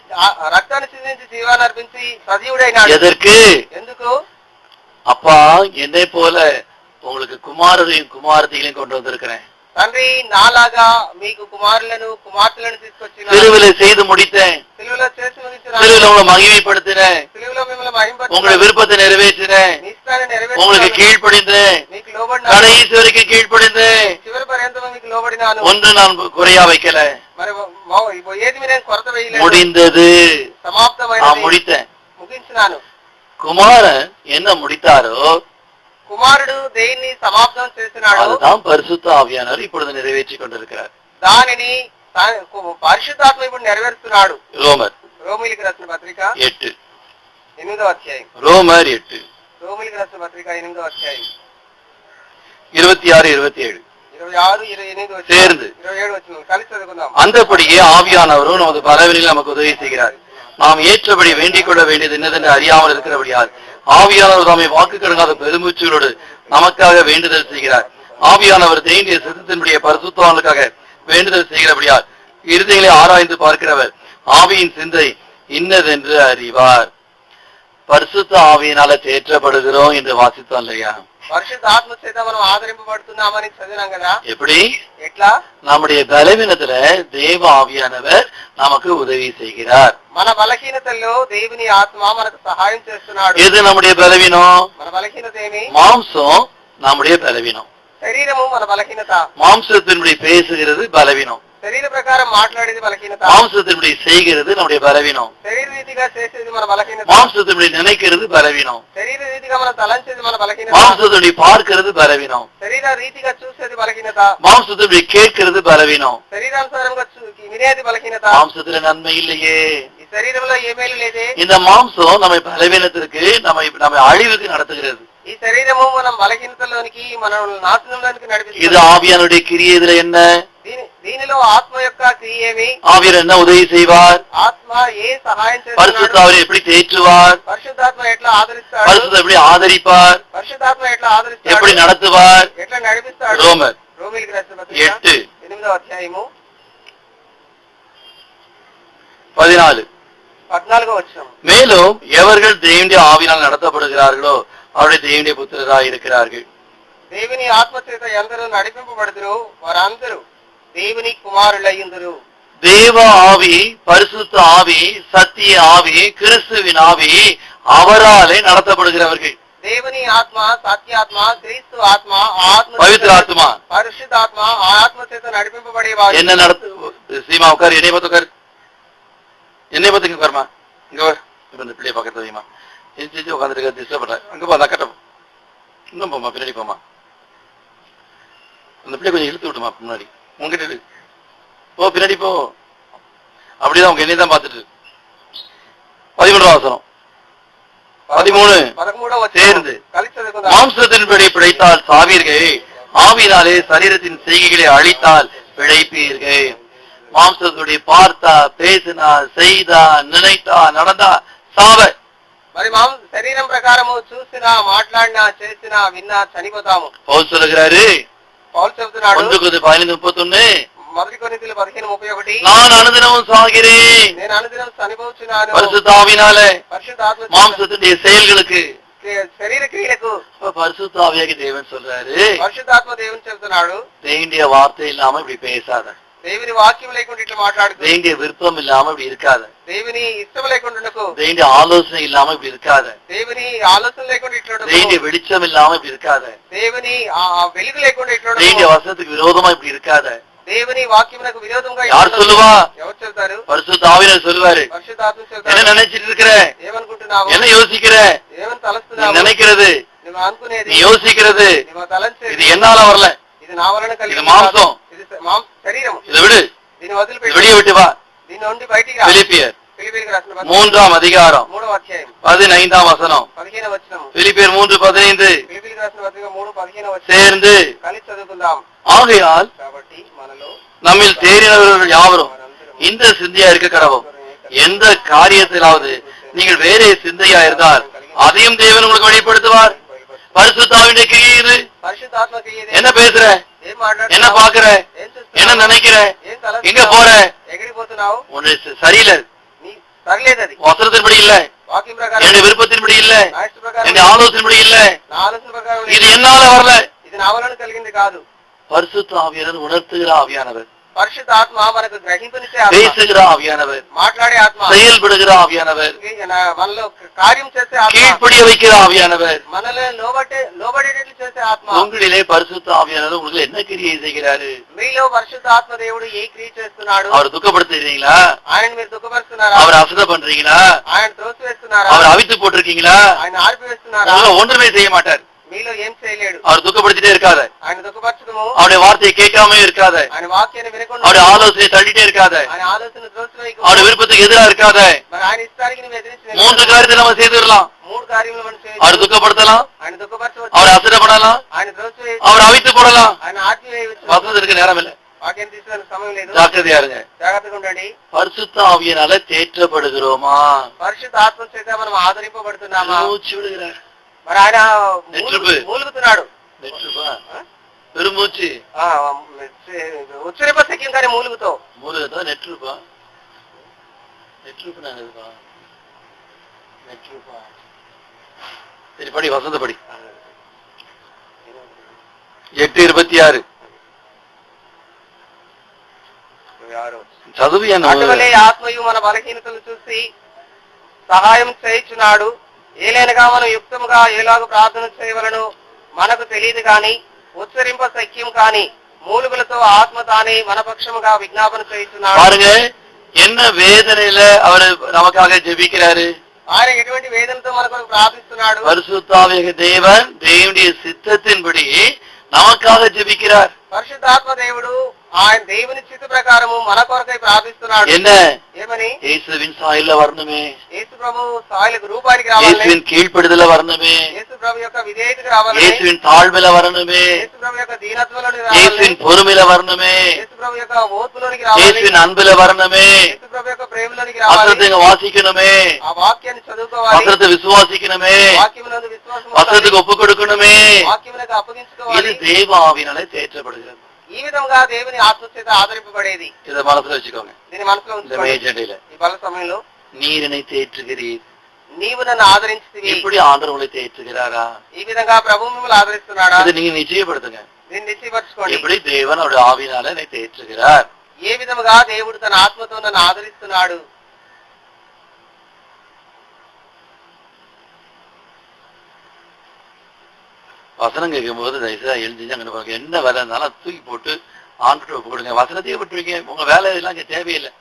రక్తాన్ని చిందించి జీవాన్ని అర్పించి సజీవుడైనాడు. எதற்கு? ఎందుకు? அப்பா என்னை போல உங்களுக்கு குமாரரையும் குமாரத்தையும் கொண்டு வந்திருக்கிறேன். తండ్రి నాలాగా మీకు కుమారులను కుమార్తెలను తీసుకొచ్చిన சிலுவையிலே செய்து முடித்தேன். సిలువలో చేసి ముగించిన சிலுவையில உங்களை மகிமைப்படுத்தினேன். సిలువలో మిమ్మల్ని మహింపరిచాను. உங்களுடைய விருப்பத்தை நிறைவேற்றினேன். మీ ఇష్టాన్ని உங்களுக்கு నెరవేర్చాను. கீழ்ப்படிந்தேன். మీకు లోబడినాను. கடைசி வரைக்கும் கீழ்ப்படிந்தேன். చివరి పర్యంతం మీకు లోబడినాను. ஒன்று நான் குறையா வைக்கல. మరి ఏది నేను కొరత వేయలేదు. முடிந்தது. సమాప్తమైనది. முடித்தேன். ముగించినాను. குமாரன் என்ன முடித்தாரோ కుమారుడు దేన్ని సమాప్తం చేసినాడు அதுதான் பரிசுத்த ஆவியானவர் இப்பொழுது நிறைவேற்றி கொண்டிருக்கிறார். దానిని పరిశుద్ధాత్మ ఇప్పుడు నెరవేరుస్తున్నాడు. ரோமர் రోమిలికి రాసిన పత్రిక 8. 8వ అధ్యాయం. ரோமர் 8 రోమిలికి రాసిన పత్రిక 8వ అధ్యాయం 26 27 26 28 சேர்ந்து 27 వచనం కలిసి చదువుకుందాం. அந்தபடியே ஆவியானவரும் நமது பலவீனில் நமக்கு உதவி செய்கிறார். நாம் ஏற்றபடி வேண்டிக் கொள்ள வேண்டியது என்னதென்று அறியாமல் இருக்கிறபடியால் ஆவியானவர் தாமே வாக்கு கடங்காத பெருமூச்சுகளோடு நமக்காக வேண்டுதல் செய்கிறார். ஆவியானவர் தேங்கிய சித்தத்தினுடைய பரிசுத்தவான்களுக்காக வேண்டுதல் செய்கிறபடியால் இருதயங்களை ஆராய்ந்து பார்க்கிறவர் ஆவியின் சிந்தை இன்னதென்று அறிவார். பரிசுத்த ஆவியினால தேற்றப்படுகிறோம் என்று வாசித்தோம் இல்லையா? పరిశుద్ధాత్మ చేత మనం ఆదరింపబడుతున్నామని చదివినాం కదా. எப்படி? ఎట్లా? நம்முடைய பலவீனத்துல தேவ ஆவியானவர் நமக்கு உதவி செய்கிறார். మన బలహీనతల్లో దేవుని ఆత్మ మనకు సహాయం చేస్తున్నాడు. எது நம்முடைய பலவீனம்? మన బలహీనత ఏమి? மாம்சம் நம்முடைய பலவீனம். శరీరము మన బలహీనత. மாம்சத்தினுடைய பேசுகிறது பலவீனம். శరీర ప్రకారం మాట్లాడేది బలహీనత. மாம்சத்தினுடைய செய்கிறது நம்முடைய பலவீனம். శరీర రీతిగా చేసేది మన బలహీనత. மாம்சத்தினுடைய நினைக்கிறது பலவீனம். శరీర రీతిగా మనం తలంచేది మన బలహీనత. மாம்சத்தினுடைய பார்க்கிறது பலவீனம். శరీర రీతిగా చూసేది బలహీనత. மாம்சத்தினுடைய கேட்கிறது பலவீனம். శరీరానుసారంగా వినేది బలహీనత. மாம்சத்துல நன்மை இல்லையே. ఈ శరీరంలో ఏ మేలు లేదే. இந்த மாம்சம் நம்ம பலவீனத்திற்கு நம்ம அழிவுக்கு நடத்துகிறது. ఈ శరీరము మనం బలహీనతలోనికి మనం నాశనంలోనికి నడిపిస్తుంది. இது ஆவியானுடைய கிரியை. இதுல என்ன? దీనిలో ఆత్మ యొక్క క్రియ ఏమి? ஆவியார் என்ன உதவி செய்வார்? ఆత్మ ఏ సహాయం பரிசுத்த చేస్తాడు? ஆவியை எப்படி தேற்றுவார்? పరిశుద్ధాత్మ ఎట్లా ఆదరిస్తాడు? பரிசுத்த எப்படி ஆதரிப்பார்? పరిశుద్ధాత్మ ఎట్లా ఆదరిస్తాడు? எப்படி நடத்துவார்? ఎట్లా నడిపిస్తాడు? ரோமர் రోమీయులకు రాసిన పత్రిక 8 8వ అధ్యాయము 14. 14వ వచనం. மேலும் எவர்கள் தேவனுடைய ஆவியினால் நடத்தப்படுகிறார்களோ அவருடைய தேவனுடைய புத்திரராய் இருக்கிறார்கள். దేవుని ఆత్మ చేత ఎందరూ నడిపింపబడుదురు వారందరూ దేవుని కుమారులయ్యుందురు. தேவ ஆவி, பரிசுத்த ஆவி, சத்திய ஆவி, கிறிஸ்துவின் ஆவி அவராலே நடத்தப்படுகிறவர்கள். దేవుని ఆత్మ, సత్యాత్మ, క్రీస్తు ఆత్మ, ఆత్మ పవిత్ర ఆత్మ, పరిశుద్ధాత్మ ఆత్మ చేత నడిపింపబడేవారు. என்ன சீமா உட்கார், என்னை பார்த்து உட்கார், என்னை பார்த்துங்க உட்காருமா, இங்க வர இந்த பிள்ளைய பக்கத்துல வைமா, எந்திரிச்சு உட்காந்துட்டு டிஸ்டர்ப் பண்ற, அங்க போ அந்த கட்டம், இன்னும் போமா பின்னாடி போமா, அந்த பிள்ளைய கொஞ்சம் இழுத்து விட்டுமா முன்னாடி, உங்ககிட்ட போ பின்னாடி போ, அப்படிதான் உங்க என்னை தான் பார்த்துட்டு. 13 வசனம் 13 சேர்ந்து மாம்சத்தின்படி பிழைத்தால் சாவீர்கள், ஆவினாலே சரீரத்தின் செய்கைகளை அழித்தால் பிழைப்பீர்கள். மாம்சத்துடைய பார்த்தா, பேசினா, செய்தா, நினைத்தா, நடந்தா சாவ. మరి శరీరం ప్రకారము చూసినా, మాట్లాడినా, చేసినా, విన్నా చనిపోతాము. பவுல் சொல்லுகிறாரு, పౌలు చెబుతున్నాడు 1:15-31, మొదటి కొరింథీయుల 15:31, நான் அனுதினமும் சாகிறேன், నేను అనుదినం చనిపోతున్నాను பரிசுத்த ஆவியினாலே పరిశుద్ధాత్మ மாம்சத்துடைய செயல்களுக்கு. శరీర క్రియలకు பரிசுத்த ஆவியாகி தேவன் சொல்றாரு, పరిశుద్ధాత్మ దేవుని చెబుతున్నాడు, தேவனுடைய வார்த்தை இல்லாம இப்படி பேசாத, దేవుని వాక్యం లేకుండా ఇట్లా మాట్లాడుతూ, தேவனுடைய விருப்பம் இல்லாம இப்படி இருக்காத, దేవుని ఇష్టం లేకుండా ఉండకు, தேவனுடைய ஆலோசனை இல்லாம இப்படி இருக்காத, దేవుని ఆలోచన లేకుండా ఇట్లా ఉండకు, தேவனுடைய வெளிச்சம் இல்லாம இப்படி இருக்காத, దేవుని వెలుగు లేకుండా ఇట్లా ఉండకు, தேவனுடைய வசனத்துக்கு விரோதமா இப்படி இருக்காத. దేవుని వాక్యమునకు విరోధంగా யார் சொல்லுவா? ఎవరు చెబుతారు? பரிசுத்த ஆவியானவர் சொல்லுவாரு, పరిశుద్ధాత్మ என்ன చెబుతాడు. நினைச்சிட்டு இருக்கிற, ఏమనుకుంటున్నావు? என்ன யோசிக்கிற, ఏమని நீ తలస్తున్నావు? நினைக்கிறது, నువ్వు అనుకునేది, நீ யோசிக்கிறது, నువ్వు తలంచేది, இது என்னால வரல, ఇది నా వలన కలిగిన ఇది మాంసం. ఇది శరీరం. இதை விடு, దీన్ని இதை వదిలిపెట్టి வெளியே விட்டு வா, దీన్ని నీ నుండి బయటికి రా. பிலிப்பியர் ఫిలిప్పీయులకు రాసిన పత్రిక 3ஆம் அதிகாரம் 3వ అధ్యాయం 15ஆம் வசனம். 15వ వచనం. பிலிப்பியர் 3:15 ఫిలిప్పీయులకు రాసిన పత్రిక 3:15వ వచనం. சேர்ந்து కలిసి చదువుకుందాం. ஆகையால் కాబట్టి మనలో நம்மில் தேறினவர்கள் யாவரும் இந்த சிந்தையா இருக்க கடவும். எந்த காரியத்திலாவது நீங்கள் வேற சிந்தையா இருந்தால் அதையும் தேவன் உங்களுக்கு வெளிப்படுத்துவார். பரிசுத்தாவின் கிரியை இது. పరిశుద్ధాత్మ క్రియ ఇది. என்ன பேசுற, ఏం మాట్లాడుతున్నావు, என்ன பாக்குற, ఏం చూస్తున్నావు, என்ன நினைக்கிற, ఏం తలస్తున్నావు, எங்க போற, ఎక్కడికి పోతున్నావు, உன்னை சரியில்லை, నీ సరిలేదు, అది வசனத்தின்படி இல்ல, వాక్యం ప్రకారం, என்னுடைய விருப்பத்தின்படி இல்ல, నా ఇష్ట ప్రకారం, என்னுடைய ஆலோசனைப்படி இல்ல, నా ఆలోచన ప్రకారం இது లేదు, என்னால வரல. ఇది నా వలన కలిగింది కాదు. பரிசுத்த ஆவியானவர் உணர்த்துகிற ஆவியானவர், పరిశుద్ధ ఆత్మ మనకు గ్రహింపనిచ్చే ఆత్మ, பேசுகிற ஆவியானவர், మాట్లాడే ఆత్మ, செயல்படுகிற ஆவியானவர், మనలో కార్యం చేసే ఆత్మ, கீழ்ப்படிய வைக்கிற ஆவியானவர், మనలో లోబడేటట్లు చేసే ఆత్మ. உங்களிலே பரிசுத்த ஆவியானவர் உங்களுக்கு என்ன கிரியை செய்கிறாரு? మీలో పరిశుద్ధ ఆత్మ దేవుడు ఏ క్రియ చేస్తున్నాడు? அவர் துக்கப்படுத்துறீங்களா? ఆయన మీరు దుఃఖపరుస్తున్నారా? அவர் அசத பண்றீங்களா? ఆయన త్రోసివేస్తున్నారా? அவர் அவித்து போட்டிருக்கீங்களா? ఆయన ఆర్పివేస్తున్నారా? உங்களை ஒன்றுமே செய்ய மாட்டார். మీలో ఏం చేయలేడు. அவர் துக்கப்படுத்திட்டே இருக்காத, ఆయన దుఃఖపరచడము, அவருடைய வார்த்தையை கேட்காம இருக்காத, ఆయన వాక్యాన్ని వినకుండా, அவருடைய ఆలోசனை தள்ளிட்டே இருக்காத, ఆయన ఆలోచన త్రోసివేయకు, அவருடைய விருப்பத்துக்கு எதிரா இருக்காத. మరి ఆయన ఇష్టానికి నువ్వు ఎదిరించి 3 காரியத்தை நம்ம செய்துடலாம். 3 కార్యములు మనం చేయొచ్చు. அவரை துக்கப்படுத்தலாம், ఆయన దుఃఖపరచవచ్చు, அவரை அசடப்படலாம், ఆయన త్రోసివేయచ్చు, அவரை அவித்து போடலாம். ఆయన ఆర్పివేయవచ్చు. வசனத்திற்கு நேரம் இல்லை, వాక్యం తీసుకోవడానికి సమయం లేదు. ஜாக்கிரதையா இருங்க. జాగ్రత్తగా ఉండండి. பரிசுத்த ஆவியினால தேற்றப்படுகிறோமா? పరిశుద్ధ ఆత్మ చేత మనం ఆదరింపబడుతున్నామా? மூச்சு விடுகிறார். మరి ఆయన నెట్రుపు. మూలుగుతున్నాడు. நெற்றுப்பா, பெருமூச்சு, ఉచ్చరింప శక్యం కానీ మూలుగుతో. மூலகத்தா நெற்றுப்பா, நெற்றுப்பு நான் இதுப்பா, நெற்றுப்பா. சரி படி, வசந்த படி. 8:26 చదువు. అటువలే ఆత్మయు మన బలహీనతలు చూసి సహాయం చేయుచున్నాడు. ఏలైనగా మనం యుక్తముగా ఏలాగ ప్రార్థన చేయవలను మనకు తెలియదు గాని ఉచ్చరింప సఖ్యం కాని మూలుగులతో ఆత్మ తానే మన పక్షముగా విజ్ఞాపన చేయుచున్నాడు. பாருங்க என்ன வேதனையில அவர் நமக்காக ஜெபிக்கிறாரு. ఆయన ఎటువంటి వేదనతో మనకు ప్రార్థిస్తున్నాడు. பரிசுத்தாவிய தேவன் தேவனுடைய சித்தத்தின்படி நமக்காக ஜெபிக்கிறார். పరిశుద్ధాత్మ దేవుడు ఆయన దేవుని చిత్త ప్రకారము మన కొరకై ప్రార్థిస్తున్నాడు. என்ன? ఏమని? இயேசுவின் சாயல்ல வரணுமே, యేసు ప్రభు సాయలకు రూపానికి రావాలి, இயேசுவின் கீழ்ப்படுதல வரணுமே, యేసు ప్రభు యొక్క విధేయతకు రావాలి, இயேசுவின் தாழ்மையில வரணுமே, యేసు ప్రభు యొక్క దీనత్వంలోనికి రావాలి, இயேசுவின் பொறுமையில வரணுமே, యేసు ప్రభు యొక్క ఓర్పులోనికి రావాలి, இயேசுவின் அன்புல வரணுமே, యేసు ప్రభు యొక్క ప్రేమలోనికి రావాలి, வசனத்தை வாசிக்கணுமே, ఆ వాక్యాన్ని చదువుకోవాలి, வசனத்தை விசுவாசிக்கணுமே, వాక్యమునందు విశ్వాసం வசனத்துக்கு ஒப்பு கொடுக்கணுமே. వాక్యమునకు இது అప్పగించుకోవాలి. தேவ ஆவியினாலே தேற்றப்படுகிறது. ఈ విధంగా దేవుని ఆత్మచేత ఆదరింపబడేది. இதை மனசுல வச்சுக்கோங்க. దీని మనసులో இந்த ఉంచుకోండి. மேஜெண்டில ఈ బల సమయంలో நீர் என்னை தேற்றுகிறீர். నీవు నన్ను ఆదరించితివి. எப்படி ஆண்டவர் உங்களை தேற்றுகிறாரா? ఈ విధంగా ప్రభు మిమ్మల్ని ఆదరిస్తున్నాడా? இதை நீங்க நிச்சயப்படுத்துங்க. దీన్ని నిశ్చయపరచుకోండి. எப்படி தேவன் அவருடைய ஆவியினால என்னை தேற்றுகிறார். ఏ విధముగా దేవుడు తన ఆత్మతో నన్ను ఆదరిస్తున్నాడు. வசனம் கேட்கும் போது தயவுசெய்து எழுதி அங்க பாருங்க. என்ன வேலை இருந்தாலும் தூக்கி போட்டு ஆண்டு ஒப்பு கொடுங்க. வசனத்தையே விட்டுருவீங்க, உங்க வேலை எல்லாம் இங்க தேவையில்லை.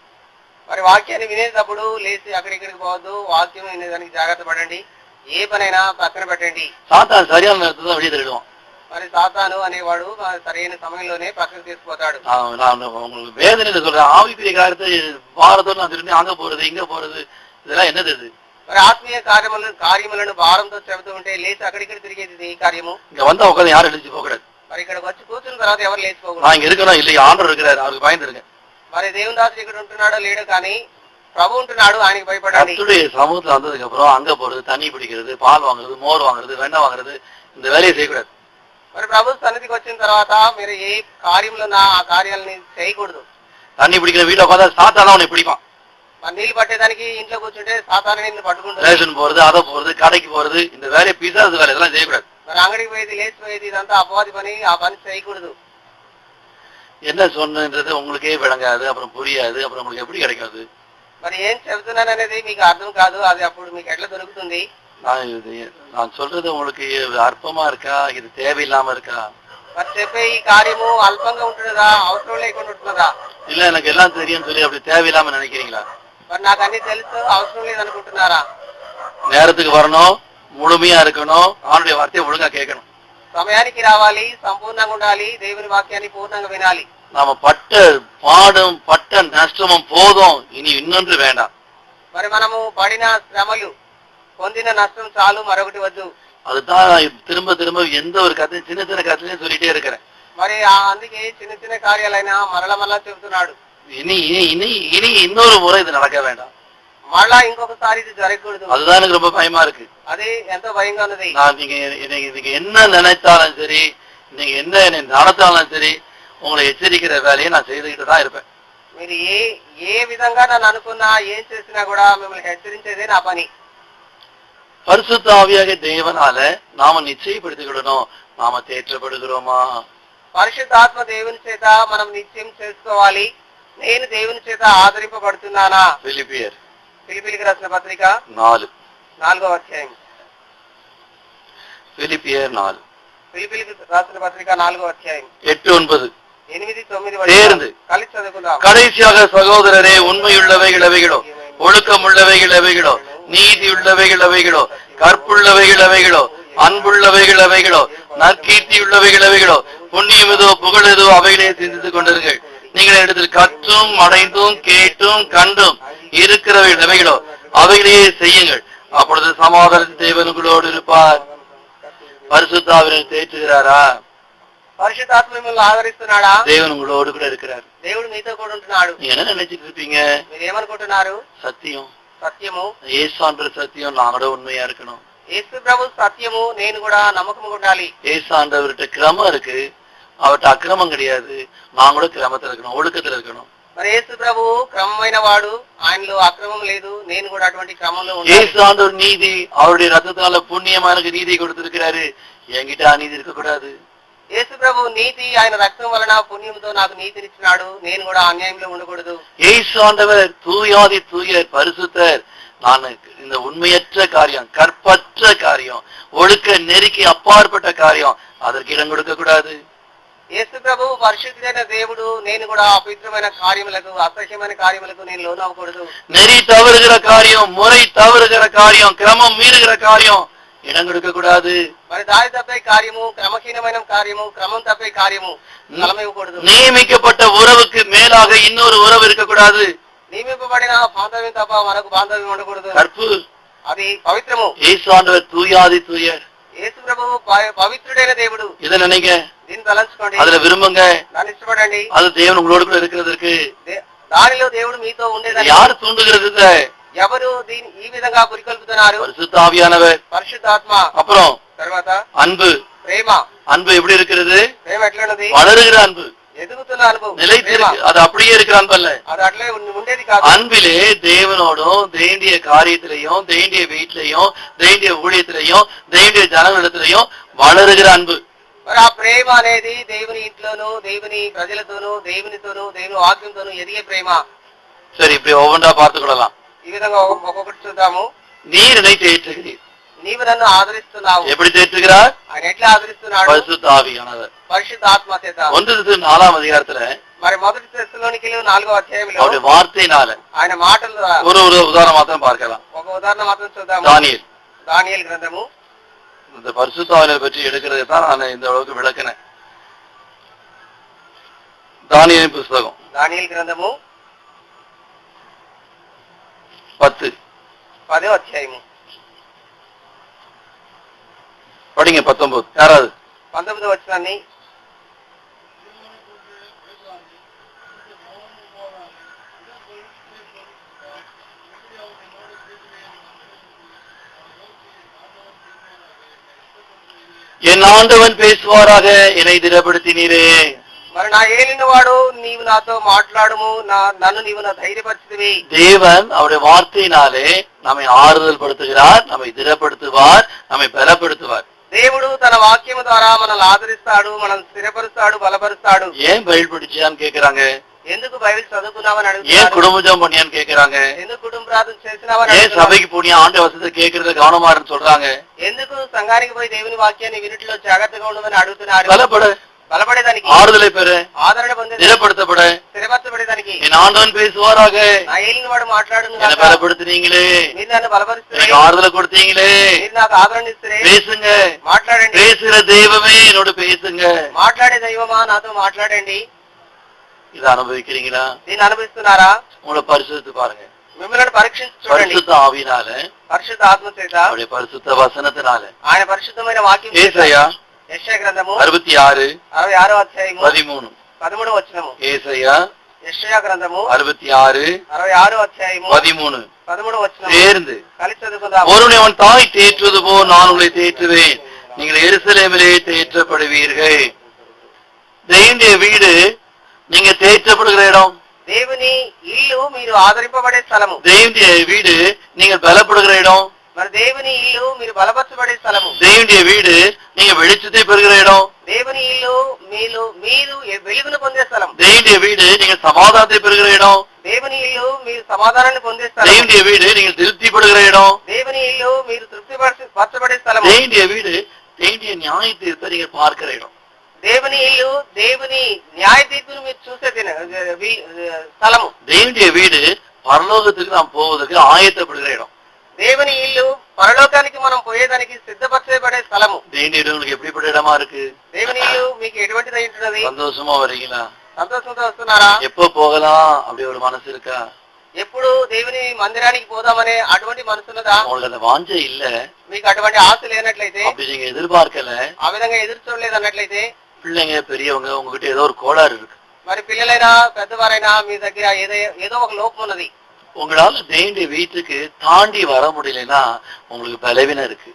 మరి వాక్యాన్ని వినేటప్పుడు లేచి అక్కడిక్కడికి పోవద్దు. వాక్యం వినేదానికి జాగ్రత్త పడండి. ఏ పనైనా పక్కన పెట్టండి. சாத்தான் சரியான நேரத்துல தான் வெளியே தள்ளிடுவான். మరి సాతాను అనేవాడు సరైన సమయంలోనే పక్కకు తీసుకుపోతాడు. நான் உங்களுக்கு வேதனையில சொல்றேன். ஆவிக்குரிய காரியத்தை வாரத்தோடு நான் திரும்பி அங்க போறது இங்க போறது இதெல்லாம் என்னது? இது మరి ఆత్మీయ కార్యములను భారంతో చెబుతూ ఉంటే లేచి అక్కడిక్కడ తిరిగేది ఈ కార్యము. இங்க வந்தா உட்காந்து யாரும் எழுச்சி போக கூடாது. మరి ఇక్కడికి వచ్చి కూర్చున్న తర్వాత ఎవరు లేచిపోకూడదు. நான் இங்க இருக்கணும் இல்லையா, ஆண்டவர் இருக்கிறாரு, அவருக்கு பயந்துருங்க. మరి దేవుని దాసుడు ఇక్కడ ఉంటున్నాడో లేడో కానీ ప్రభు ఉంటున్నాడు, ఆయనకి భయపడాలి. கர்த்தருடைய சமூகத்துல வந்ததுக்கு அப்புறம் அங்க போறது, தண்ணி பிடிக்கிறது, பால் வாங்குறது, மோர் வாங்குறது, வெண்ணெய் வாங்குறது, இந்த வேலையை செய்யக்கூடாது. మరి ప్రభు సన్నిధికి వచ్చిన తర్వాత మీరు ఏ కార్యంలో ఆ కార్యాలని చేయకూడదు. தண்ணி பிடிக்கிற வீட்டுல பார்த்தா சாத்தானா உன்னை பிடிப்பான். మరి నీళ్లు పట్టేదానికి ఇంట్లో కూర్చుంటే సాతాను నిన్ను పట్టుకుంటుంది. ரேஷன் போறது, அதை போறது, கடைக்கு போறது, இந்த வேலையை பிசாசு வேலை இதெல்லாம் செய்யக்கூடாது. మరి అంగడికి పోయేది లేచిపోయేది ఇదంతా అపవాది పని. ఆ పని చేయకూడదు. என்ன சொன்னது உங்களுக்கே விளங்காது, அப்புறம் புரியாது, அப்புறம் உங்களுக்கு எப்படி கிடைக்காது. మరి ఏం చెబుతున్నాను అనేది మీకు అర్థం కాదు. అది అప్పుడు మీకు ఎట్లా దొరుకుతుంది? நான் சொல்றது உங்களுக்கு அற்பமா இருக்கா, இது தேவையில்லாம இருக்கா? మరి చెప్పే ఈ కార్యము అల్పంగా ఉంటున్నదా, అవసరం లేకుండా ఉంటున్నదా? இல்ல எனக்கு எல்லாம் தெரியும் சொல்லி அப்படி தேவையில்லாம நினைக்கிறீங்களா? మరి నాకు అన్ని తెలుసు అవసరం లేదనుకుంటున్నారా? நேரத்துக்கு வரணும், முழுமையா இருக்கணும், அவனுடைய வார்த்தையை ஒழுங்கா கேட்கணும். సమయానికి రావాలి, సంపూర్ణంగా ఉండాలి, దేవుని వాక్యాన్ని పూర్ణంగా వినాలి. நாம பட்ட பாடும் பட்ட நஷ்டமும் போதும், இனி இன்னொன்று வேண்டாம். మరి మనము పడిన శ్రమలు పొందిన నష్టం చాలు, మరొకటి వద్దు. அதுதான் திரும்ப திரும்ப எந்த ஒரு கதை சின்ன சின்ன கதையும் சொல்லிட்டே இருக்கிறேன். మరి అందుకే చిన్న చిన్న కార్యాలైనా మరలా చెబుతున్నాడు, இனி இனி இனி இனி இன்னொரு முறை இது நடக்க வேண்டாம். మళ్ళా ఇంకొకసారి ఇది జరగకూడదు. அதுதான் எனக்கு ரொம்ப பயமா இருக்கு. అది ఎంతో భయంగా ఉన్నది. நான் நீங்க என்ன நினைத்தாலும் சரி, நீங்க என்ன என்னை நடத்தாலும் சரி, உங்களை எச்சரிக்கிற வேலையை நான் செய்துக்கிட்டு தான் இருப்பேன். మీరు ఏ విధంగా నన్ను అనుకున్నా, ఏం చేసినా కూడా మిమ్మల్ని హెచ్చరించేదే నా పని. பரிசுத்த ஆவியாக தேவனால நாம நிச்சயப்படுத்திக்கிடணும், நாம தேற்றப்படுகிறோமா. పరిశుద్ధాత్మ దేవుని చేత మనం నిశ్చయం చేసుకోవాలి, నేను దేవుని చేత ఆదరింపబడుతున్నానా. ఫిలిప్పీయులకు రాసిన పత్రిక 4వ అధ్యాయం. ఫిలిప్పియర్ 4. ఫిలిప్పీయులకు రాసిన పత్రిక 4వ అధ్యాయం 8-9 8-9 కలిసి చదువుకుందాం. கடைசியாக சகோதரரே, உண்மையுள்ளவைகள் எவைகளோ, ஒழுக்கம் உள்ளவைகள் எவைகளோ, நீதி உள்ளவைகள் எவைகளோ, கற்புள்ளவைகள் எவைகளோ, அன்புள்ளவைகள் எவைகளோ, நற்கீர்த்தி உள்ளவைகள் எவைகளோ, புண்ணியம் எதோ புகழ் எதோ அவைகளே சிந்தித்துக் கொண்டிருங்கள். நீங்கள் இடத்தில் கற்றும் அடைந்தும் கேட்டும் கண்டும் இருக்கிறவைகள் எவைகளோ அவைகளையே செய்யுங்கள், அப்பொழுது சமாதான தேவன் உங்களோடு இருப்பார். பரிசுத்த ஆவியானவர் தேற்றுகிறாரா? పరిశుద్ధాత్మ మిమ్మల్ని ఆదరిస్తున్నాడా? தேவன் உங்களோடு கூட இருக்கிறார். దేవుడు మీతో కూడా ఉంటున్నాడు. நீங்க என்ன நினைச்சிட்டு இருப்பீங்க? మీరు ఏమనుకుంటున్నారు? சத்தியம், సత్యము, ஏசான்ற சத்தியம், நான் கூட உண்மையா இருக்கணும். యేసు ప్రభు సత్యము, నేను కూడా నమ్మకం ఉండాలి. ஏசாண்டவர்கிட்ட கிரமம் இருக்கு, அவர்கிட்ட அக்கிரமம் கிடையாது. நான் கூட கிரமத்துல இருக்கணும், ஒழுக்கத்துல இருக்கணும். మరి యేసు ప్రభు క్రమమైన వాడు, ఆయనలో అక్రమం లేదు, నేను కూడా అటువంటి క్రమంలో ఉండాలి. ஏசாண்டவர் நீதி, அவருடைய ரத்தத்தால புண்ணியமா எனக்கு நீதி கொடுத்திருக்கிறாரு, என்கிட்ட அநீதி இருக்க கூடாது. యేసు ప్రభు నీతి, ఆయన రక్తం వలన పుణ్యంతో నాకు నీతినిచ్చినాడు, నేను కూడా అన్యాయంలో ఉండకూడదు. ஏசாண்டவர் தூயாதி தூயர் பரிசுத்தர், நான் இந்த உண்மையற்ற காரியம், கற்பற்ற காரியம், ஒழுக்க நெருக்கி அப்பாற்பட்ட காரியம், அதற்கு இடம் கொடுக்க கூடாது. యేసు ప్రభు పరిశుద్ధుడైన దేవుడు, నేను కూడా అపవిత్రమైన కార్యములకు, అసహ్యమైన కార్యములకు నేను లోనవ్వకూడదు. நெறி தவறுகிற காரியம், முறை தவறுகிற காரியம், கிரமம் மீறுகிற காரியம் இடம் கொடுக்க கூடாது. మరి దారి తప్పే కార్యము, క్రమహీనమైన కార్యము, క్రమం తప్పే కార్యము స్థలం ఇవ్వకూడదు. நியமிக்கப்பட்ட உறவுக்கு மேலாக இன்னொரு உறவு இருக்கக்கூடாது. నియమింపబడిన బాంధవ్యం తప్ప మరొక బాంధవ్యం ఉండకూడదు. கற்பு, అది పవిత్రము. ஏசாண்டவர் தூயாதி தூயர், యేసు ప్రభువు పవిత్రుడైన దేవుడు. இதை நினைங்க, దీన్ని తలంచుకోండి, அதுல விரும்புங்க, దాన్ని ఇష్టపడండి. அது தேவன் உங்களோடு கூட இருக்கிறதுக்கு. దానిలో దేవుడు మీతో ఉండేదని யாரு தூண்டுகிறது? ఎవరు దీని ఈ విధంగా పురికొల్పుతున్నారు? பரிசுத்த ஆவியானவர். పరిశుద్ధాత్మ. அப்புறம் తర్వాత அன்பு. ప్రేమ. அன்பு எப்படி இருக்கிறது? ప్రేమ ఎట్లున్నది? வளருகிற அன்பு, ఎదుగుతున్న అనుభవం, நிலைத்திருக்கு. அது அப்படியே இருக்கிற அன்பு அல்ல, அது అట్లే ఉండేది కాదు. அன்பிலே தேவனோடும் தேண்டிய காரியத்திலையும், தேண்டிய வீட்டிலையும், தேண்டிய ஊழியத்திலையும், தேண்டிய ஜனங்களிடத்திலையும் வளருகிற அன்பு. మరి ఆ ప్రేమ అనేది దేవుని ఇంట్లోనూ, దేవుని ప్రజలతోనూ, దేవునితోనూ, దేవుని వాక్యంతోనూ ఎదిగే ప్రేమ. சரி, இப்படி ஒவ்வொன்றா பார்த்துக் கொள்ளலாம். ఈ విధంగా ఒక్కొక్కటి చూద్దాము. நீர் என்னை தேற்றுகிறீர். నీవు నన్ను ఆదరిస్తున్నావు. எப்படி தேற்றுகிறார்? ఆయన ఎట్లా ఆదరిస్తున్నాడు? பரிசுத்த ஆவியானவர். పరిశుద్ధాత్మ చేత. 1 మరి మొదటి తెస్సలోనికీయులు 4వ అధ్యాయంలో அவருடைய వాர்த்தையினால ఆయన మాటల ద్వారా ஒரு உதாரணம் மாத்திரம் பார்க்கலாம். ఒక ఉదాహరణ మాత్రం చూద్దాము. దానియేలు గ్రంథము. இந்த பரிசுத்த ஆவியானவரை பற்றி எடுக்கிறதை தான் நான் இந்த அளவுக்கு விளக்கினேன். தானியேலின் புத்தகம் దానియేలు గ్రంథము 10వ అధ్యాయము. படிங்க 19. யாராவது 19వ వచనాన్ని. என் ஆண்டவன் பேசுவாராக, என்னை திடப்படுத்தினீரே. మరి నా ఏలినవాడు నీవు నాతో మాట్లాడుము, నన్ను నీవు నా ధైర్యపరిచితివి. தேவன் அவருடைய வார்த்தையினாலே நம்மை ஆறுதல் படுத்துகிறார், நம்மை திடப்படுத்துவார், நம்மை பலப்படுத்துவார். దేవుడు తన వాక్యము ద్వారా మనల్ని ఆదరిస్తాడు, మనం స్థిరపరుస్తాడు, బలపరుస్తాడు. ஏன் பைபிள் படிச்சியான்னு கேக்குறாங்க, ఎందుకు బైబిల్ చదువుకున్నావని ஏன் అడుగుతారు. குடும்பம் பண்ணியான்னு கேக்குறாங்க, ఎందుకు కుటుంబ ప్రార్థన చేసినావని ஏன் అడుగుతారు. சபைக்கு போனியா ஆண்டு வசத்தை கேட்கறத கவனமா இருன்னு சொல்றாங்க. ఎందుకు సంఘానికి పోయి దేవుని వాక్యాన్ని వినుటిలో జాగ్రత్తగా ఉండమని అడుగుతున్నారు. బలపడేదానికి, ஆறுதலை பெற, ఆదరణ పొందే, திடப்படுத்தப்பட, స్థిరపరచబడేదానికి. என் ஆண்டவன் பேசுவாராக, నా ఏలిన వాడు మాట్లాడును, என்னை பலப்படுத்துனீங்களே, మీరు నన్ను బలపరుస్తే, எனக்கு ஆறுதலை கொடுத்தீங்களே, మీరు నాకు ఆదరణ ఇస్తే, பேசுங்க, మాట్లాడండి. பேசுகிற தெய்வமே என்னோட பேசுங்க. మాట్లాడే దైవమా నాతో మాట్లాడండి. இதை அனுபவிக்கிறீங்களா? దీన్ని అనుభవిస్తున్నారా? உங்களை பரிசுத்து பாருங்க. మిమ్మల్ని పరీక్షించి చూడండి. பரிசுத்த ஆவியினால, పరిశుద్ధ ఆత్మ చేత, அவருடைய பரிசுத்த வசனத்தினால. ఆయన పరిశుద్ధమైన వాక్యం చేత. ஏசாயா యెషయా గ్రంథము 66 66వ అధ్యాయము 13 13వ వచనము. ஏசாயா యెషయా గ్రంథము 66 66వ అధ్యాయము 13 13వ వచనము. சேர்ந்து కలిసి చదువుకుందాం. ஒருவனை அவன் தாய் தேற்றுவது போல் நான் உங்களை தேற்றுவேன், நீங்கள் எருசலேமிலே தேற்றப்படுவீர்கள். தேவனுடைய வீடு நீங்க தேற்றப்படுகிற இடம். దేవుని ఇల్లు మీరు ఆదరింపబడే స్థలము. தேவனுடைய வீடு நீங்கள் பலப்படுகிற இடம். మరి దేవుని ఇల్లు మీరు బలపరచబడే స్థలము. தேவனுடைய வீடு நீங்க வெளிச்சத்தை பெறுகிற இடம். దేవుని ఇల్లు మీరు వెలుగును పొందే స్థలం. தேவனுடைய வீடு நீங்க சமாதானத்தை பெறுகிற இடம். దేవుని ఇల్లు మీరు సమాధానాన్ని పొందే స్థలం. தேவனுடைய வீடு நீங்கள் திருப்திப்படுகிற இடம். దేవుని ఇల్లు మీరు తృప్తిపరచబడే స్థలం. தேவனுடைய வீடு தேவனுடைய நியாய தீர்ப்பை நீங்க பார்க்கிற இடம். దేవుని ఇల్లు దేవుని న్యాయ తీర్పును మీరు చూసే స్థలము. தேவனுடைய வீடு பரலோகத்துக்கு நாம் போவதற்கு ஆயத்தப்படுகிற இடம். దేవుని ఇల్లు పరలోకానికి మనం పోయేదానికి సిద్ధపరచబడే స్థలము. தேவனுடைய இடம் உங்களுக்கு எப்படிப்பட்ட இடமா இருக்கு? దేవుని ఇల్లు మీకు ఎటువంటిది ఉంటున్నది? சந்தோஷமா வரீங்களா? సంతోషంతో వస్తున్నారా? எப்போ போகலாம் அப்படி ஒரு மனசு இருக்கா? ఎప్పుడు దేవుని మందిరానికి పోదామనే అటువంటి మనసున్నదా? உங்களுக்கு அந்த வாஞ்சை இல்ல, మీకు అటువంటి ఆశ లేనట్లయితే, அப்படி நீங்க எதிர்பார்க்கல, ఆ విధంగా ఎదురు చూడలేదు అన్నట్లయితే, பிள்ளைங்க பெரியவங்க உங்ககிட்ட ஏதோ ஒரு கோளாறு இருக்கு. మరి పిల్లలైనా పెద్దవారైనా మీ దగ్గర ఏదో ఒక లోపం ఉన్నది. உங்களால தேவனுடைய வீட்டுக்கு தாண்டி வர முடியலன்னா உங்களுக்கு பலவீனம் இருக்கு.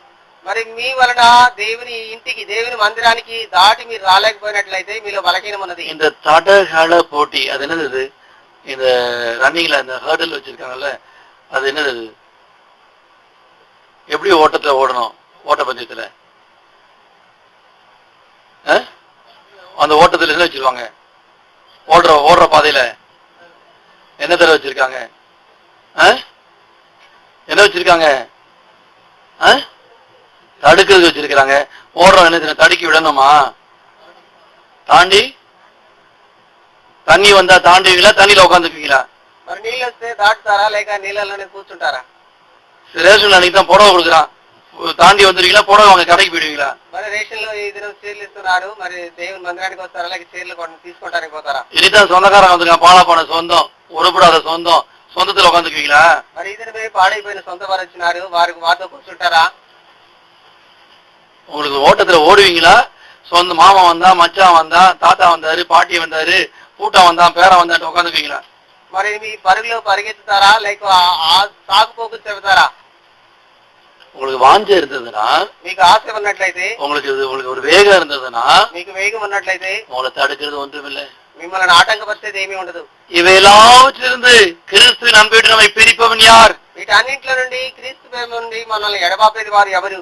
మరి మీ వలన దేవుని ఇంటికి దేవుని మందిరానికి దాటి మీరు రాలేకపోయినట్లయితే మీలో బలహీనం ఉన్నది. இந்த தடகள போட்டி அது என்னது? இந்த ரன்னிங்ல அந்த ஹர்டல் வச்சிருக்காங்கல்ல, அது என்னது? எப்படி ஓட்டத்தை ஓடணும்? ஓட்டப்பந்தயத்துல அந்த ஓட்டத்துல என்ன வச்சிருவாங்க? ஓடுற பாதையில என்ன தர வச்சிருக்காங்க? என்ன வச்சிருக்காங்க? தடுக்கிறது வச்சிருக்காங்க. ஓடுறோம் என்ன தடுக்கி விடணுமா? தாண்டி தண்ணி வந்தா தாண்டுவீங்களா? தண்ணியில உட்காந்துக்குவீங்களா? మరి నీళ్ళు వస్తే దాటుతారా లేక నీళ్ళలోనే కూర్చుంటారా? ரேஷன்ல அன்னைக்கு தான் புடவை கொடுக்குறான், தாண்டி வந்துருவீங்களா? புடவை வாங்க கடைக்கு போயிடுவீங்களா? మరి రేషన్ లో ఈ దినం చీరలు ఇస్తున్నారు, మరి దేవుని మందిరానికి వస్తారా లేక చీరలు తీసుకోవడానికి పోతారా? இனிதான் சொந்தக்காரன் வந்துருக்கான், பாலா போன சொந்தம், உருப்படாத சொந்தம், சொந்தத்துல உட்காந்துக்குவீங்களா? మరి ఈ దినమే పాడైపోయిన సొంత వారు వచ్చినారు, వారితో కూర్చుంటారా? உங்களுக்கு ஓட்டத்துல ஓடுவீங்களா? சொந்த மாமா வந்தா, மச்சான் வந்தா, தாத்தா வந்தாரு, பாட்டி வந்தாரு, பூட்டா வந்தா, பேரா வந்தாட்டு உட்காந்துக்குவீங்களா? మరి మీ పరుగులో పరిగెత్తుతారా లేక సాగుపోకు చెబుతారా? உங்களுக்கு வாஞ்ச இருந்ததுன்னா, మీకు ఆశ ఉన్నట్లయితే, உங்களுக்கு ஒரு வேகம் இருந்ததுன்னா, మీకు వేగం ఉన్నట్లయితే உங்களை தடுக்கிறது ஒன்றுமில்லை, మిమ్మల్ని ఆటంకపరిచేది ఏమీ ఉండదు. இவையெல்லாவற்றிலிருந்து கிறிஸ்து நம்பிட்டு நம்மை பிரிப்பவன் யார்? వీటన్నింటిలో నుండి క్రీస్తు ప్రేమ నుండి మనల్ని ఎడబాపేది వారు ఎవరు?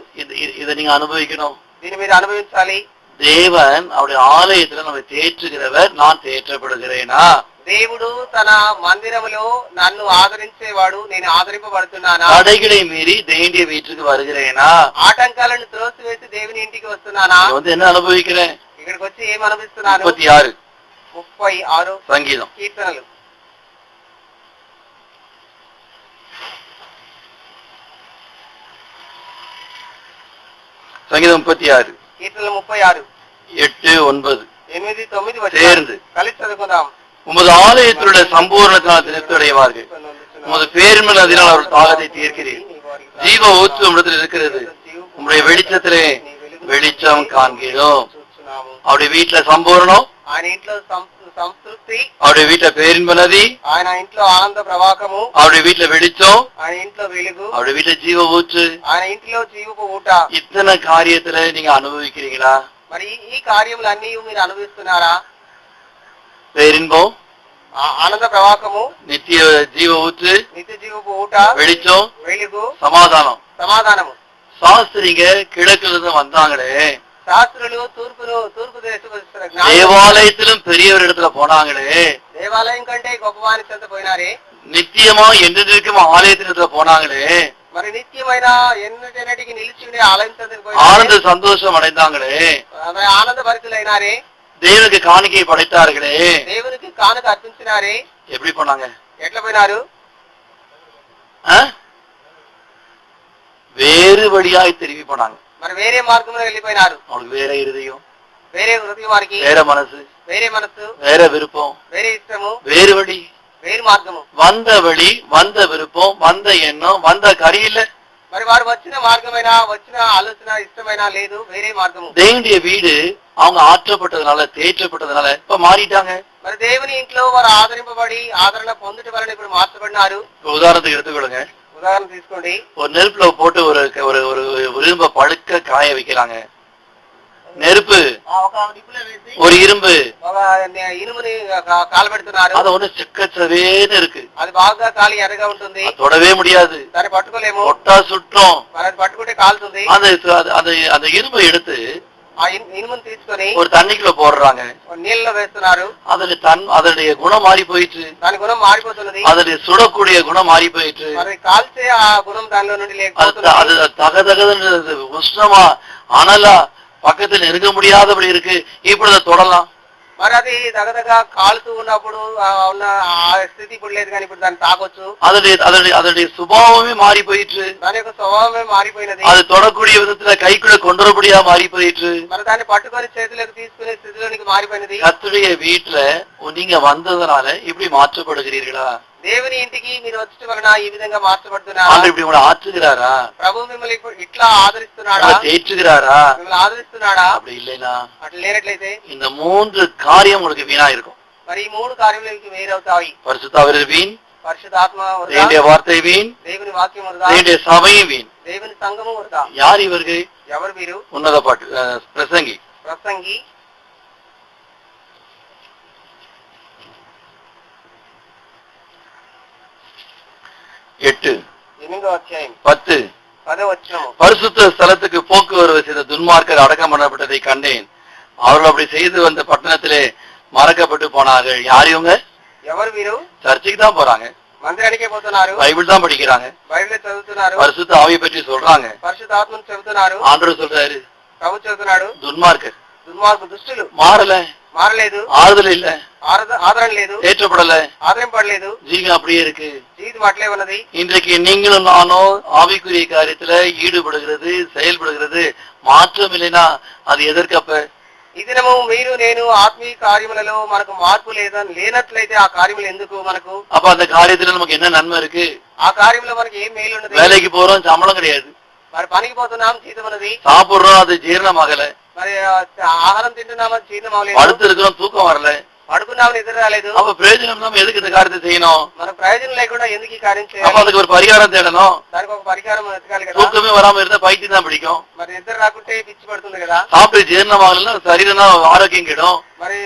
இதை நீங்க அனுபவிக்கணும். దీన్ని మీరు అనుభవించాలి. தேவன் அவருடைய ஆலயத்துல நம்மை தேற்றுகிறவர், நான் தேற்றப்படுகிறேனா? దేవుడు తన మందిరములో నన్ను ఆదరించేవాడు, నేను ఆదరింపబడుతున్నానా? தடைகளை மீறி தேவனுடைய வீட்டுக்கு வருகிறேனா? ఆటంకాలను త్రోసివేసి దేవుని ఇంటికి వస్తున్నానా? என்ன அனுபவிக்கிறேன்? ఇక్కడికి వచ్చి ఏం అనుభవిస్తున్నాను? 36 36 சங்கீதம் కీర్తనలు. சங்கீதம் 36 కీర్తనలు 36 8 9 8 9 சேர்ந்து కలిసి చదువుకుందాం. உமது ஆலயத்திலுள்ள சம்பூர்ணத்தினால் திருப்தி அடைவார்கள், உமது பேரின்மேல் அதனால் அவர்கள் தாகத்தை தீர்க்கிறீர். ஜீவ ஊற்று உம்மிடத்தில் இருக்கிறது, உங்களுடைய வெளிச்சத்திலே வெளிச்சம் காண்கிறோம். அவருடைய வீட்டுல சம்பூர்ணம், ఆయన ఇంట్లో సంతృప్తి, அவருடைய வீட்டுல பேரின்ப நதி, ఆయన ఇంట్లో ఆనంద ప్రవాహము, அவருடைய வீட்டுல வெளிச்சம், ఆయన ఇంట్లో వెలుగు, அவருடைய வீட்டுல ஜீவ ஊற்று. ఆయన ఇంట్లో జీవపు ఊట. இத்தனை காரியத்துல நீங்க அனுபவிக்கிறீங்களா? మరి ఈ కార్యములన్నీ మీరు అనుభవిస్తున్నారా? பேரின்பம், ఆనంద ప్రవాహము, நித்திய ஜீவ ஊற்று, నిత్య జీవపు ఊట, வெளிச்சம், వెలుగు, சமாதானம். సమాధానము. சாஸ்திரிங்க கிழக்குல இருந்து வந்தாங்களே, శాస్త్రులు తూర్పు దేశం தேவாலயத்திலும் பெரியவர் இடத்துல போனாங்களே, దేవాలయం కంటే గొప్పవాని చెంత పోయినారే, நித்தியமா என்றென்றைக்கும் ஆலயத்தினத்துல போனாங்களே, మరి నిత్యమైన ఎన్నటికి నిలిచి ఉండే ఆలయం చెంతకు ஆனந்த சந்தோஷம் அடைந்தாங்களே, ఆనంద భరితులైనారే, தேவனுக்கு காணிக்கை படைத்தார்களே, దేవునికి కానుక అర్పించినారే. எப்படி போனாங்க? ఎట్లా పోయినారు? வேறு வழியாய் திரும்பி போனாங்க. మరి వేరే మార్గంలో వెళ్ళిపోయినారు. அவங்களுக்கு வேற இருதயம், వేరే హృదయం వారికి, వేరే మనసు, వేరే మనసు, వేరే విருப்பம், వేరే ఇష్టము, வேறு வழி, వేరు మార్గము. வந்த வழி, வந்த விருப்பம், வந்த எண்ணம், வந்த கரியில మరి వారు వచ్చిన మార్గమైనా, వచ్చిన ఆలోచన ఇష్టమైనా లేదు, వేరే మార్గము. தேவனுடைய வீடு அவங்க ஆற்றப்பட்டதுனால, தேற்றப்பட்டதுனால இப்ப மாறிட்டாங்க. మరి దేవుని ఇంట్లో వారు ఆదరింపబడి ఆదరణ పొందుట వలన ఇప్పుడు మార్చబడినారు. உதாரணத்துக்கு எடுத்துக்கொள்ளுங்க. ఉదాహరణ తీసుకోండి. ஒரு நெருப்புல போட்டு ஒரு ஒரு ஒரு இரும்ப பழுக்க காய வைக்கிறாங்க. நெருப்பு ఒక నిప్పులో వేసి ஒரு இரும்பு ఒక ఇనుముని కాలబెడుతున్నారు. அது ஒண்ணு செக்கச்சவேன்னு இருக்கு. అది బాగా కాలి ఎర్రగా ఉంటుంది. தொடவே முடியாது. దాన్ని పట్టుకోలేము. தொட்டா சுற்றும். మరి అది పట్టుకుంటే కాలుతుంది. அந்த இரும்பை எடுத்து ఆ ఇనుముని తీసుకొని ஒரு தண்ணிக்குள்ள போடுறாங்க. నీళ్ళలో వేస్తున్నారు. அதனுடைய குணம் மாறி போயிட்டு, దాని గుణం మారిపోతున్నది. அதனுடைய சுடக்கூடிய குணம் மாறி போயிட்டு, మరి కాల్చే ఆ గుణం దానిలో నుండి அது లేకపోతుంది. தகதகன்னு உஷ்ணமா அனலா பக்கத்துல நெருங்க முடியாதபடி இருக்கு. இப்படி அதை தொடலாம். మరి అది దగదగా కాలుతూ ఉన్నప్పుడు ఉన్న ఆ స్థితి ఇప్పుడు లేదు, కానీ ఇప్పుడు దాన్ని తాగొచ్చు. அதனுடைய சுபாவமே மாறி போயிட்டு, దాని యొక్క స్వభావమే మారిపోయినది. அது தொடக்கூடிய விதத்துல கைக்குள்ள கொண்டுறபடியா மாறி போயிட்டு, మరి దాన్ని పట్టుకొని చేతులకు తీసుకునే స్థితిలోనికి మారిపోయినది. கர்த்தருடைய வீட்டுல நீங்க வந்ததுனால இப்படி மாற்றப்படுகிறீர்களா? దేవుని ఇంటికి మీరు వచ్చి వలన ఈ విధంగా మార్చబడుతున్నారా? ஆண்டு இப்படி உங்களை ஆற்றுகிறாரா? ప్రభు మిమ్మల్ని ఇట్లా ఆదరిస్తున్నాడా? தேற்றுகிறாரா? మిమ్మల్ని ఆదరిస్తున్నాడా? அப்படி இல்லைன்னா అట్లా లేనట్లయితే இந்த 3 காரியம் உங்களுக்கு வீணா இருக்கும். మరి ఈ 3 కార్యములు వేరవుతాయి. பரிசுத்தாவியர் வீண், పరిశుద్ధాత్మ వృధా, தேவனுடைய வார்த்தை வீண், దేవుని వాక్యం వృధా, தேவனுடைய சபையும் வீண். దేవుని సంఘము వృధా. யார் இவர்கள்? ఎవరు వీరు? உன்னத பாட்டு பிரசங்கி ప్రసంగి 8 8వ అధ్యాయం 10 10వ వచనము. பரிசுத்த ஸ்தலத்துக்கு போக்குவரவு செய்த துன்மார்க்கர் அடக்கம் பண்ணப்பட்டதை கண்டேன். அவர்கள் அப்படி செய்து வந்த பட்டணத்திலே மறக்கப்பட்டு போனார்கள். யார் இவங்க? ఎవరు వీరు? சர்ச்சுக்கு தான் போறாங்க, మందిరానికే పోతున్నారు, பைபிள் தான் படிக்கிறாங்க, బైబిల్ చదువుతున్నారు, பரிசுத்த ஆவியை பற்றி சொல்றாங்க. పరిశుద్ధాత్మను చెబుతున్నారు. ஆண்டவர் சொல்றாரு, ప్రభు చెబుతున్నాడు, துன்மார்க்கர் దుర్మార్గు దుష్టులు மாறல, మారలేదు, ஆறுதல் இல்ல, ఆదరణ లేదు, ஏற்றப்படல, ఆదరింపడలేదు, ஜீவியம் அப்படியே இருக்கு. జీవితం అట్లే ఉన్నది. இன்றைக்கு நீங்களும் நானும் ஆவிக்குரிய காரியத்துல ஈடுபடுகிறது, செயல்படுகிறது மாற்றம் இல்லைன்னா அது எதற்கப்ப? ఈ దినము మీరు నేను ఆత్మీయ కార్యములలో మనకు మార్పు లేనట్లయితే ఆ కార్యములు ఎందుకు మనకు? அப்ப அந்த காரியத்துல நமக்கு என்ன நன்மை இருக்கு? ఆ కార్యంలో మనకి ఏం మేలు ఉన్నది? வேலைக்கு போறோம், சம்பளம் கிடையாது. మరి పనికి పోతున్నాం, జీతం ఉన్నది. சாப்பிடுறோம், அது ஜீரணமாகல. మరి ఆహారం తింటున్నామా, జీర్ణం అవ్వలేదు. படுத்து இருக்கிறோம், தூக்கம் வரல. పడుకున్నాం, నిద్ర రాలేదు. அப்ப பிரயோஜனம் நம்ம எதுக்கு இந்த காரியத்தை செய்யணும்? మనకు ప్రయోజనం లేకుండా ఎందుకు ఈ కార్యం அப்ப చేయాలి? அதுக்கு ஒரு பரிகாரம் தேடணும். దానికి ఒక పరిహారం వెతకాలి కదా. தூக்கமே வராம இருந்தா பைத்தியம் தான் பிடிக்கும். మరి నిద్ర రాకుంటే పిచ్చి పడుతుంది కదా. சாப்பிட்டு ஜீரணமாகலன்னா சரீரம் தான் ஆரோக்கியம் கெடும். మరి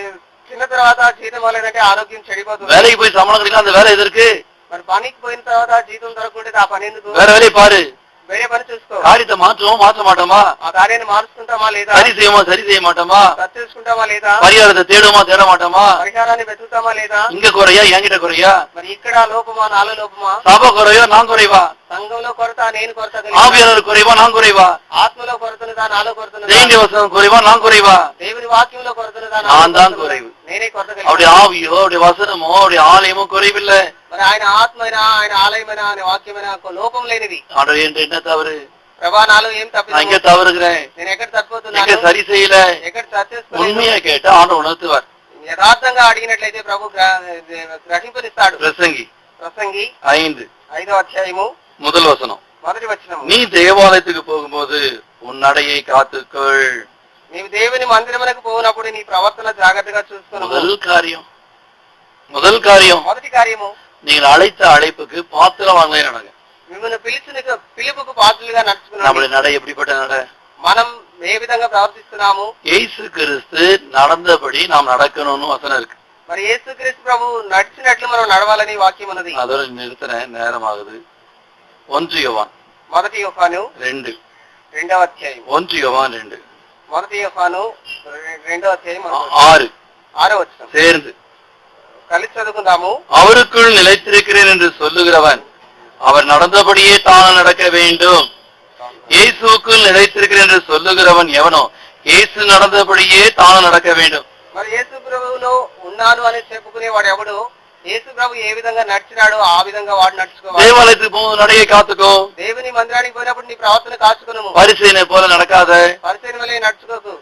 తిన్న తర్వాత జీతం అవ్వలేదంటే ఆరోగ్యం చెడిపోతుంది. வேலைக்கு போய் சம்பளம் கிடைக்கலாம், அந்த வேலை எதற்கு? మరి పనికి పోయిన తర్వాత జీతం దొరకకుంటే ఆ పని ఎందుకు? வேற வேலையை பாரு. వేరే పని చూసుకో. காரியத்தை மாற்றுவோம், மாற்ற மாட்டோமா? ఆ కార్యాన్ని మార్చుకుంటామా లేదా? சரி செய்வோமா, சரி செய்ய மாட்டோமா? సరి చేసుకుంటామా లేదా? பரிகாரத்தை தேடுவோமா, தேட மாட்டோமா? పరిహారాన్ని వెతుకుతామా లేదా? இங்க குறையா, என்கிட்ட குறையா? మరి ఇక్కడ లోపమా, నాలో లోపమా? சபை குறையோ, நான் குறைவா? సంఘంలో కొరత, నేను కొరత, ஆவியாளர் குறைவா, நான் குறைவா? ఆత్మలో కొరతనుదా, నాలో కొరతనుదా? தேவனுடைய வசனம் குறைவா, நான் குறைவா? దేవుని వాక్యంలో కొరతనుదా, நான் தான் குறைவு. నేనే కొరత அவருடைய ஆவியோ, அவருடைய வசனமோ, அவருடைய ஆலயமோ குறைவில்லை. మరి ఆయన ఆత్మైనా, ఆయన ఆలయమైనా, ఆయన వాక్యమైనా లోపం లేనిది. ஆண்டவர் என்ற என்ன தவறு? ప్రభా, నాలో ఏం நான் తప్పింది? இங்க தவறுகிறேன், నేను ఎక్కడ இங்க తప్పిపోతున్నాను, சரி செய்யல. ఎక్కడ సరి చేసుకోలేదు? உண்மையா கேட்டா ஆண்டவர் உணர்த்துவார். యథార్థంగా అడిగినట్లయితే ప్రభు గ్రహింపనిస్తాడు. பிரசங்கி ప్రసంగి 5 5వ అధ్యాయము முதல் வசனம். మొదటి వచనము. நீ தேவாலயத்துக்கு போகும்போது உன் நடையை காத்துக்கொள். నీవు దేవుని మందిరమునకు పోయినప్పుడు నీ ప్రవర్తన జాగ్రత్తగా చూసుకును. முதல் காரியம் మొదటి కార్యము, நீங்கள் அழைத்த அழைப்புக்கு பாத்திரவான்களே நடங்க. మిమ్మల్ని పిలుపుకు పాత్రలుగా నడుచుకున్నాము. நம்முடைய நடை எப்படிப்பட்ட நடை? మనం ఏ విధంగా ప్రవర్తిస్తున్నాము? இயேசு கிறிஸ்து நடந்தபடி நாம் நடக்கணும்னு வசனம் இருக்கு. మరి యేసుక్రీస్తు ప్రభు నడిచినట్లు మనం నడవాలని వాక్యం ఉన్నది. அதோட நிறுத்தின நேரம் ஆகுது. 1 யோவான் మొదటి యోహాను 2 2వ అధ్యాయం. 1 யோவான் 2 మొదటి యోహాను 2వ అధ్యాయం 6 6వ వచనం சேர்ந்து కలిసి చదువుకుందాము. அவருக்குள் நிலைத்திருக்கிறேன் என்று சொல்லுகிறவன் அவர் நடந்தபடியே தானும் நடக்க வேண்டும். இயேசுக்குள் நிலைத்திருக்கிறேன் என்று சொல்லுகிறவன் எவனோ இயேசு நடந்தபடியே தானும் நடக்க வேண்டும். మరి యేసు ప్రభువులో ఉన్నాను అని చెప్పుకునేవాడు ఎవడు? యేసు ప్రభు ఏ విధంగా నడిచినాడో ఆ విధంగా వాడు నడుచుకోవాలి. தேவாலயத்துக்கு போகும் நடையை காத்துக்கோ. దేవుని మందిరానికి పోయినప్పుడు నీ ప్రవర్తన కాచుకును. பரிசேயனை போல நடக்காத. పరిసయ్యుని వలె నడుచుకోకు.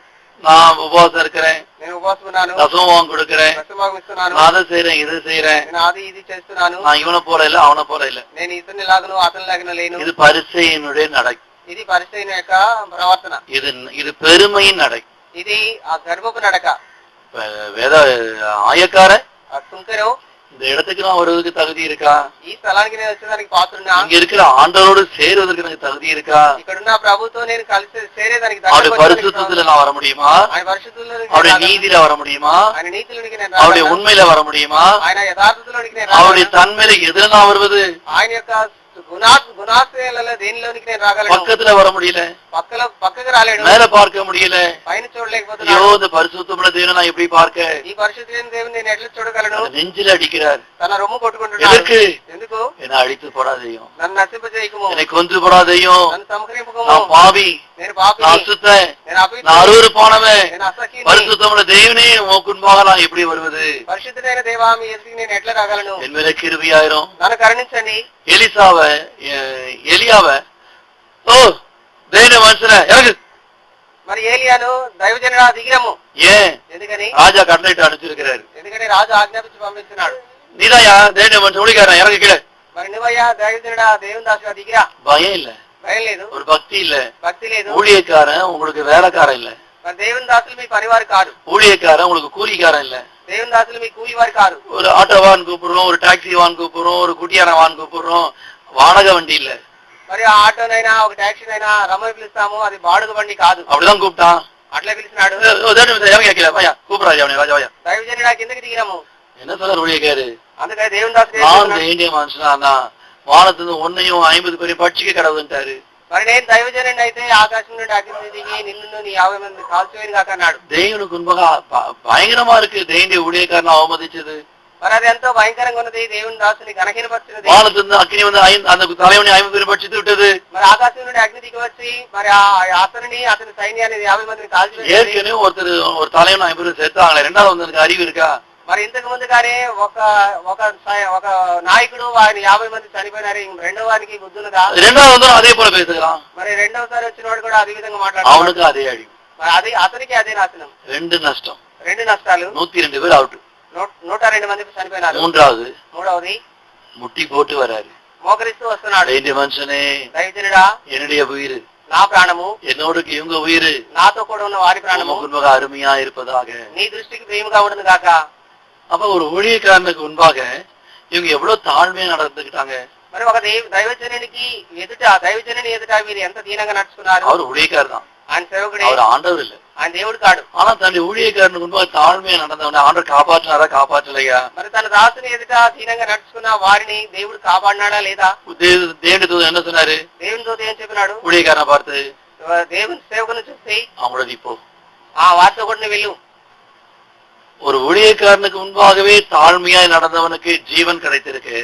நான் உபவாசம் இருக்கிறேன், నేను ఉపవాసం ఉన్నాను, தசமம் கொடுக்கிறேன், దశమభాగం ఇస్తున్నాను, நான் அதை செய்யறேன் இது செய்யறேன், నేను అది ఇది చేస్తున్నాను, நான் ఇవனை போல இல்ல அவனை போல இல்ல. నేను ఇతని లాగను అతని లాగను లేను. இது பரிசேயனுடைய நடை, ఇది పరిసయ్యుని యొక్క ప్రవర్తన, இது பெருமையின் நடை. ఇది ఆ గర్వపు నడక. வேத ஆயக்கார ఆ సుంకరం இந்த இடத்துக்கு நான் வருவதற்கு தகுதி இருக்கா? ఈ స్థలానికి నేను వచ్చేదానికి పాత్రున్నా? இங்க இருக்கிற ஆண்டவரோடு சேருவதற்கு எனக்கு தகுதி இருக்கா? ఇక్కడున్న ప్రభుతో నేను కలిసి చేరేదానికి அவருடைய பரிசுத்தத்துல நான் வர முடியுமா? ఆయన పరిశుద్ధుల్లోనికి அவருடைய நீதியில வர முடியுமா? ఆయన నీతిలోనికి నేను அவருடைய రాగలను. உண்மையில வர முடியுமா? ఆయన యథార్థతలోనికి నేను அவருடைய రాగలను. தன்மையில எதுல நான் வருவது? ఆయన యొక్క గుణాశ్రయాలలో దేనిలోనికి నేను రాగలను. பக்கத்துல வர முடியல, పక్కకు రాలేడు, மேல பார்க்க முடியல. పైన ஐயோ చూడలేకపోతున్నాడు. இந்த பரிசுத்தமுள்ள தேவனை நான் எப்படி பார்க்க? ఈ పరిశుద్ధమైన దేవుని నేను ఎట్లా చూడగలను? அந்த நெஞ்சில அடிக்கிறார். తన రొమ్ము కొట్టుకుంటున్నాడు. எதற்கு? ఎందుకు? என்னை அழித்து போடாதையும், నన్ను నశింపజేయకుము, என்னை கொன்று போடாதையும், నన్ను సంహరింపకుము, நான் பாவி, నేను పాపిని, நான் அசுத்தன், నేను நான் అపవిత్రుని, அருவருப்பானவன், నేను అసహ్యుని. பரிசுத்தமுள்ள தேவனே உமக்கு முன்பாக நான் எப்படி வருவது? పరిశుద్ధమైన దేవా మీ ఎదుటికి నేను ఎట్లా రాగలను? என் மேல கிருபையாயிரும். నన్ను కరుణించండి. எலியாவ ஓ தேவனுடைய மனுஷன இறங்கு. మరి ఏలియాను దైవజనుడా దిగిరము. ஏன்? ఎందుకని? ராஜா கட்டளையிட்டு அனுப்பிச்சிருக்கிறாரு. ఎందుకంటే రాజు ఆజ్ఞాపించి పంపిస్తున్నాడు. நீதாயா தேவனுடைய மனுஷன் ஊழிக்காரன் இறங்கு கீழே. మరి నువ్వయ్యా దైవజనుడా దేవుని దాసుడా దిగిరా. பயம் இல்ல, భయం లేదు, ஒரு பக்தி இல்ல, భక్తి లేదు. ஊழியக்காரன் உங்களுக்கு வேலைக்காரன் இல்ல, మరి దేవుని దాసులు మీ పరివారు కాదు, ஊழியக்காரன் உங்களுக்கு கூலிக்காரன் இல்ல. దేవుని దాసులు మీ కూలివారు కాదు. ஒரு ஆட்டோவான் கூப்பிடுறோம், ஒரு டாக்ஸி வான் கூப்பிடுறோம், ஒரு குட்டியான வான் கூப்பிடுறோம், வாடகை வண்டி இல்ல. మరి ఆ ఆటోనైనా ఒక టాక్సీనైనా రమ్మని పిలుస్తాము, అది బాడుగ బండి కాదు. அப்படிதான் கூப்பிட்டான். అట్లా పిలిచినాడు. கூப்பிடாது அவனை, ராஜா வாயா. దైవజనుడా కిందకి దిగిరము. என்ன சொல்றாரு ஊழியக்காரு? అందుకని దేవుని దాసుడు ఏం நான் చేస్తున్నాడు? வேண்டிய மனுஷனா வானத்துல ஒன்னையும் 50 பேரையும் பட்சிக்க கடவுன்ட்டாரு. మరి నేను దైవజనుడిని అయితే ఆకాశం నుండి అగ్ని దిగి నిన్ను నీ 50 మంది కాల్చివేయను కాక అన్నాడు. தேவனுக்கு முன்பாக பயங்கரமா இருக்கு தேவனுடைய ஊழியக்காரனை அவமதிச்சது. మరి అది ఎంతో భయంకరంగా ఉన్నది. దేవుని దాసుని గణహీనపరిచినది. வானத்துல அக்னி வந்து அந்த தலைவனை 50 பேரை பட்சித்து விட்டது. మరి ఆకాశం నుండి అగ్ని దిగి వచ్చి మరి అతనిని అతని సైన్యాన్ని 50 మందిని కాల్చివేసింది. ஏற்கனவே ஒரு தலைவனை 50 பேர் சேர்த்தாங்களே, ரெண்டாவது வந்து அறிவு இருக்கா? మరి ఇంతకు ముందుగానే ఒక నాయకుడు ఆయన 50 మంది చనిపోయినారు. రెండో వారికి బుద్ధులుగా ரெண்டாவது வந்து அதே போல பேசுகிறான். మరి రెండవసారి వచ్చిన వాడు కూడా అదే విధంగా మాట్లాడారు. அவனுக்கு அதே அழிவு, మరి అది అతనికి అదే నాశనం. ரெண்டு நஷ்டம், రెండు నష్టాలు. 102 பேர் அவுட். 102 మంది చనిపోయినారు. மூன்றாவது మూడవది முட்டி போட்டு வராரு. మోకరిస్తూ వస్తున్నాడు. வேண்டிய மனுஷனே, దైవజనుడా என்னுடைய உயிர், నా ప్రాణము, என்னோடு இவங்க உயிர் నాతో కూడా ఉన్న వారి ప్రాణము முன்பாக அருமையா இருப்பதாக నీ దృష్టికి ప్రేమగా ఉండదు కాక. அப்ப ஒரு ஊழியக்காரனுக்கு முன்பாக இவங்க எவ்வளவு தாழ்மையா நடந்துக்கிட்டாங்க. మరి ఒక దైవజనునికి ఎదుట దైవజనుని ఎదుట వీరు ఎంత దీనంగా నడుచుకున్నారు. அவர் ஊழியக்காரர் தான், ఆయన సేవకుడే, அவர் ஆண்டவர் இல்ல. ఆయన దేవుడు కాడు. ஆனா தன்னுடைய ஊழியக்காரனுக்கு முன்பாக தாழ்மையா நடந்தவன ஆண்டவர் காப்பாற்றினாரா காப்பாற்றலையா? మరి తన దాసుని ఎదుట దీనంగా నడుచుకున్న వారిని దేవుడు కాపాడినాడా లేదా? தேவனுடைய தூதன் என்ன சொன்னாரு? దేవునితో ఏం చెప్పినాడు? ஊழியக்காரனை பார்த்து దేవుని సేవకుని చూసి அவங்களோட இப்போ వారితో కూడా నువ్వు వెళ్ళు. ஒரு ஊழியக்காரனுக்கு முன்பாகவே தாழ்மையாய் நடந்தவனுக்கு ஜீவன் கிடைத்திருக்கு.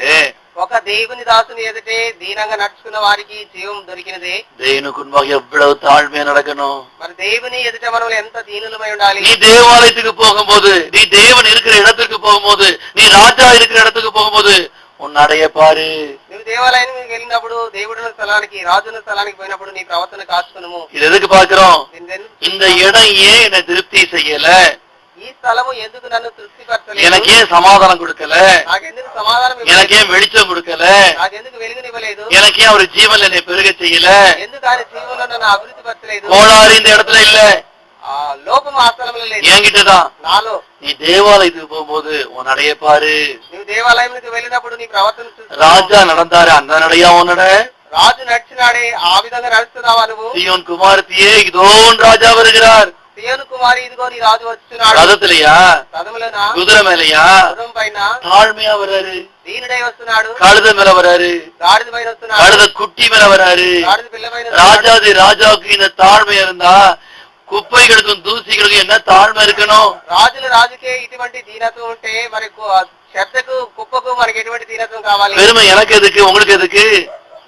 ఒక దేవుని దాసుని ఎదుటే దీనంగా నడుచుకున్న వారికి జీవం దొరికినది. தேவனுக்கு முன்பாக எவ்வளவு தாழ்மையா நடக்கணும். మరి దేవుని ఎదుట మనం ఎంత దీనులమై ఉండాలి. நீ தேவாலயத்துக்கு போகும்போது, நீ தேவன் இருக்கிற இடத்துக்கு போகும்போது, நீ ராஜா இருக்கிற இடத்துக்கு போகும்போது உன் நடைய பாரு. నువ్వు దేవాలయానికి వెళ్ళినప్పుడు, దేవుడున్న స్థలానికి, రాజున్న స్థలానికి పోయినప్పుడు నీ ప్రవర్తన కాచుకును. இது எதுக்கு பாக்குறோம்? இந்த ఈ இடம் ஏன் என்னை திருப்தி செய்யல? స్థలము ఎందుకు నన్ను తృప్తిపరచలేదు? எனக்கு ஏன் சமாதானம் கொடுக்கல? నాకెందుకు సమాధానం எனக்கு ఇవ్వలేదు? ஏன் வெளிச்சம் கொடுக்கல? నాకెందుకు వెలుగునివ్వలేదు? எனக்கு ஏன் ஒரு ஜீவன் என்னை பெருக செய்யல? ఎందుకు ఆయన జీవంలో నన్ను అభివృద్ధి పరచలేదు? கோளாறு இந்த இடத்துல இல்ல, లోపం ఆ స్థలంలో లేదు, என்கிட்டதான். నాలో. நீ தேவாலயத்துக்கு போகும்போது உன் நடைய பாரு. నువ్వు దేవాలయానికి వెళ్ళినప్పుడు నీ ప్రవర్తన చూసుకో. ராஜா நடந்தாரு அந்த நடையா உன்னட? రాజు నడిచినాడే ఆ విధంగా నడుస్తున్నావా నువ్వు? சீயோன் குமாரத்தியே இதோ உன் ராஜா வருகிறார். సియోను కుమారి ఇదిగో నీ రాజు వస్తున్నాడు. ரதத்திலையா? రథములోనా? குதிரை மேலையா? రథం పైన தாழ்மையா வர்றாரு. దీనుడై వస్తున్నాడు. கழுத மேல வராரு, గాడిద పైన వస్తున్నాడు. கழுத குட்டி மேல வராரு. గాడిద పిల్ల పైన ராஜாதி ராஜாவுக்கு இந்த தாழ்மை இருந்தா குப்பைகளுக்கும் தூசிகளுக்கும் என்ன தாழ்மை இருக்கணும்? రాజుకే ఇటువంటి దీనత్వం ఉంటే మరి చెత్తకు కుప్పకు మనకి ఎటువంటి దీనత్వం కావాలి? பெருமை எனக்கு எதுக்கு, உங்களுக்கு எதுக்கு?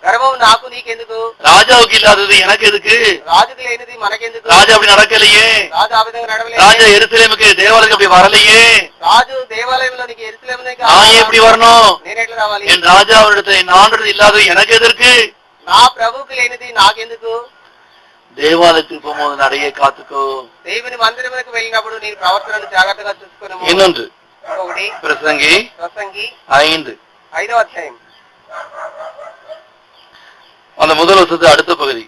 గర్వం నాకు నీకెందుకు? ராஜாவுக்கு இல்லாதது எனக்கு எதுக்கு? రాజుకు లేనిది మనకెందుకు? ராஜா அப்படி நடக்கலையே. రాజు ఆ విధంగా నడవలేదు. ராஜா எருசலேமுக்கு தேவாலயத்துக்கு அப்படி வரலையே. రాజు దేవాలయంలోనికి ఎరుసలేములోనికి நான் எப்படி வரணும்? నేను ఎట్లా రావాలి? என் ராஜா அவரிடத்துல நான் இல்லாதது எனக்கு எதற்கு? నా ప్రభువుకు లేనిది నాకెందుకు? தேவாலயத்துக்கு போகும்போது நடைய காத்துக்கோ. దేవుని మందిరమునకు వెళ్ళినప్పుడు నీ ప్రవర్తనను జాగ్రత్తగా చూసుకొనుము. இன்னொன்று ఇంకొకటి பிரசங்கி ప్రసంగి 5 5వ అధ్యాయం அந்த முதல் வசனத்து அடுத்த பகுதி.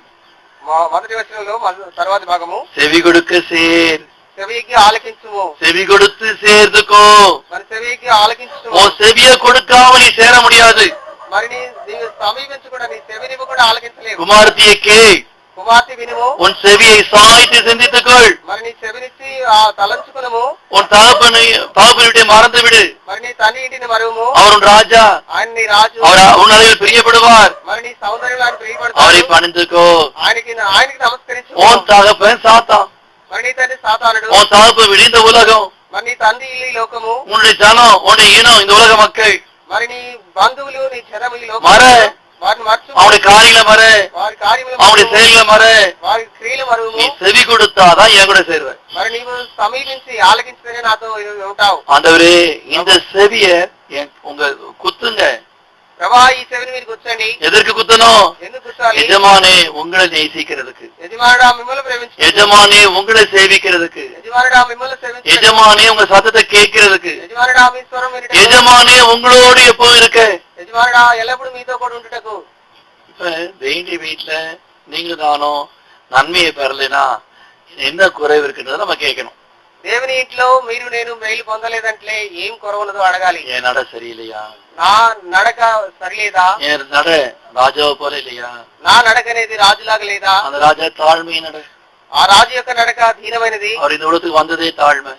మొదటి వచనంలో తర్వాతి భాగము செவி கொடுக்க சேர், చెవికి ఆలకించుము. செவி கொடுத்து சேர்ந்துக்கோ. మరి చెవికి ఆలకించుము. உன் செவியை கொடுக்காம நீ சேர முடியாது. మరి నీవు సమీపించకుండా నీ చెవిని కూడా ఆలకించలేవు. குமாரத்தியை கே, కుమార్తె వినుము. உன் செவியை சாய்த்து சிந்தித்துக்கொள். మరి నీ చెవినిచ్చి తలంచుకునము. உன் தகப்பனை விட்டு மறந்து விடு. మరి నీ తండ్రి ఇంటిని మరువుము. அவர் ராஜா, ఆయన నీ రాజు. அவர் உன் அருகில் பிரியப்படுவார். మరి నీ సౌందర్యం ఆయన அவரை ప్రియపడతాడు. பணிந்துக்கோ. ఆయనకి నమస్కరించు. உன் தகப்பன் சாத்தான், మరి నీ తండ్రి సాతానుడు. உன் தகப்பன் விடிந்த உலகம், మరి నీ తండ్రి ఈ లోకము. உன்னுடைய ஜனம், உன்னுடைய இனம், இந்த உலக மக்கள். మరి నీ బంధువులు నీ జనము ఈ లోకము. மற వారిని మర్చు. அவனுடைய காரியங்களை மற, వారి కార్యములు அவனுடைய செயல்களை மற. వారి క్రియలు நீ మరువుము. செவி கொடுத்தாதான் என் கூட சேருவ. మరి నీవు సమీపించి ఆలకించితేనే నాతో ఉంటావు. ஆண்டவரே, இந்த செவிய உங்க குத்துங்க. ప్రభా ఈ చెవిని మీరు కూర్చోండి. எதற்கு குத்தணும்? ఎందుకు కూర్చోవాలి? எஜமானே உங்களை நேசிக்கிறதுக்கு, యజమానుడా మిమ్మల్ని ప్రేమించు. எஜமானே உங்களை சேவிக்கிறதுக்கு, యజమానుడా మిమ్మల్ని సేవించు. எஜமானே உங்க சத்தத்தை கேட்கிறதுக்கு, యజమానుడా మీ స్వరం వినుటకు. எஜமானே உங்களோடு எப்போ இருக்க. యజమానుడా ఎల్లప్పుడూ మీతో కూడా ఉండుటకు. இப்ப வேண்டிய வீட்டுல நீங்க தானும் நன்மையை பெறலைன்னா என்ன குறைவு இருக்குன்றத நம்ம கேட்கணும். దేవుని ఇంట్లో మీరు నేను మేలు పొందలేదంటే ఏం కొరవలదో అడగాలి. என் நட சரியில்லையா? నా నడక సరిలేదా? என் நட ராஜாவை போல இல்லையா? నా నడక అనేది రాజులాగా లేదా? அந்த ராஜா தாழ்மை நட. ఆ రాజు యొక్క నడక దీనమైనది. அவர் இந்த உலகத்துக்கு வந்ததே தாழ்மை.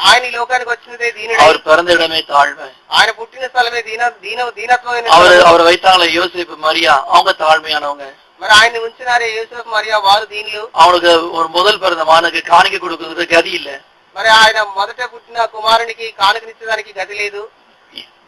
ఆయన ఈ లోకానికి వచ్చినదే దీనుడే. அவர் பிறந்த இடமே தாழ்மை. ఆయన పుట్టిన స్థలమే దీనత్వమైన. அவர் வைத்தாங்களே யோசேப்பு மரியா, அவங்க தாழ்மையானவங்க. మరి ఆయన్ని ఉంచినారే యోసేపు మరియా, వారు దీనులు. அவனுக்கு ஒரு முதல் பிறந்த மகனுக்கு காணிக்கை கொடுக்கறது கதி இல்ல. మరి ఆయన మొదట పుట్టిన కుమారునికి కానుకనిచ్చేదానికి గతి లేదు.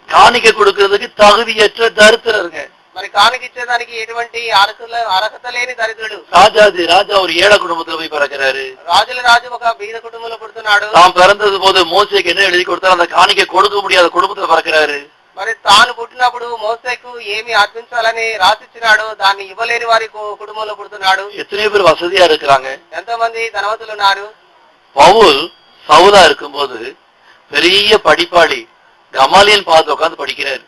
காணிக்கை கொடுக்கறதுக்கு தகுதியற்ற தரித்திரருங்க. మరి కానుకిచ్చేదానికి ఎటువంటి అర్హత లేని దరిద్రుడు. ராஜா ஒரு ஏழை குடும்பத்துல போய் பிறக்கிறாரு. రాజుల రాజు ఒక బీద కుటుంబంలో పుడుతున్నాడు. தாம் பிறந்தது போது மோசேக்கு என்ன எழுதி கொடுத்தாரு, அந்த காணிக்கை கொடுக்க முடியாத குடும்பத்துல பிறக்கிறாரு. మరి తాను పుట్టినప్పుడు మోసేకు ఏమి అర్పించాలని రాసిచ్చినాడో దాన్ని ఇవ్వలేని వారి కుటుంబంలో పుడుతున్నాడు. எத்தனை பேர் வசதியா இருக்கிறாங்க? ఎంతో మంది ధనవంతులు ఉన్నారు. பவுல் சவுலா இருக்கும்போது பெரிய படிப்பாளி கமாலியன் பார்த்து உட்கார்ந்து படிக்கிறாரு.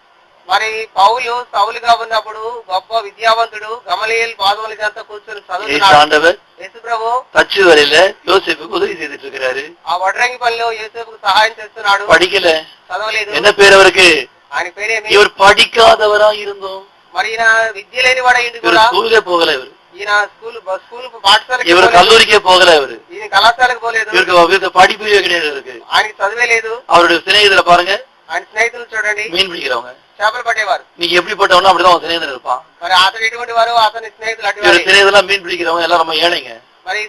మరి పౌలు సౌలుగా ఉన్నప్పుడు గొప్ప విద్యావంతుడు గమలీయేల్ పాదముల చెంత కూర్చొని చదువుతున్నాడు. యేసు ప్రభు தச்சு வரையில யோசேப்புக்கு உதவி செய்துட்டு இருக்கிறாரு. ఆ వడ్రంగి పనిలో యేసేపుకు సహాయం చేస్తున్నాడు. படிக்கல, చదవలేదు. என்ன பேர் அவருக்கு? ఆయన పేరేమి? இவர் படிக்காதவரா இருந்தோம். మరి ఈయన విద్య లేని వాడైంది இவர் కూడా. ஸ்கூலுக்கே போகல. ఈయన స్కూల్ పాఠశాలకు, இவர் கல்லூரிக்கே போகல. இவரு ఈయన కళాశాలకు పోలేదు. இவருக்கு படிப்பே கிடையாது. இருக்கு ఆయనకి చదివే లేదు. அவருடைய சிநேகிதரை பாருங்க, ఆయన స్నేహితులు చూడండి, மீன் பிடிக்கிறவங்க, చేపలు పట్టేవారు. நீங்க எப்படிப்பட்டவனா அப்படிதான் அவன் சிநேகிதர் இருப்பான். మరి అతను ఎటువంటి వారు, అతని స్నేహితులు అటువంటి. இவர் சிநேகிதெல்லாம் மீன் பிடிக்கிறவங்க எல்லாம் நம்ம ஏழைங்க. మరి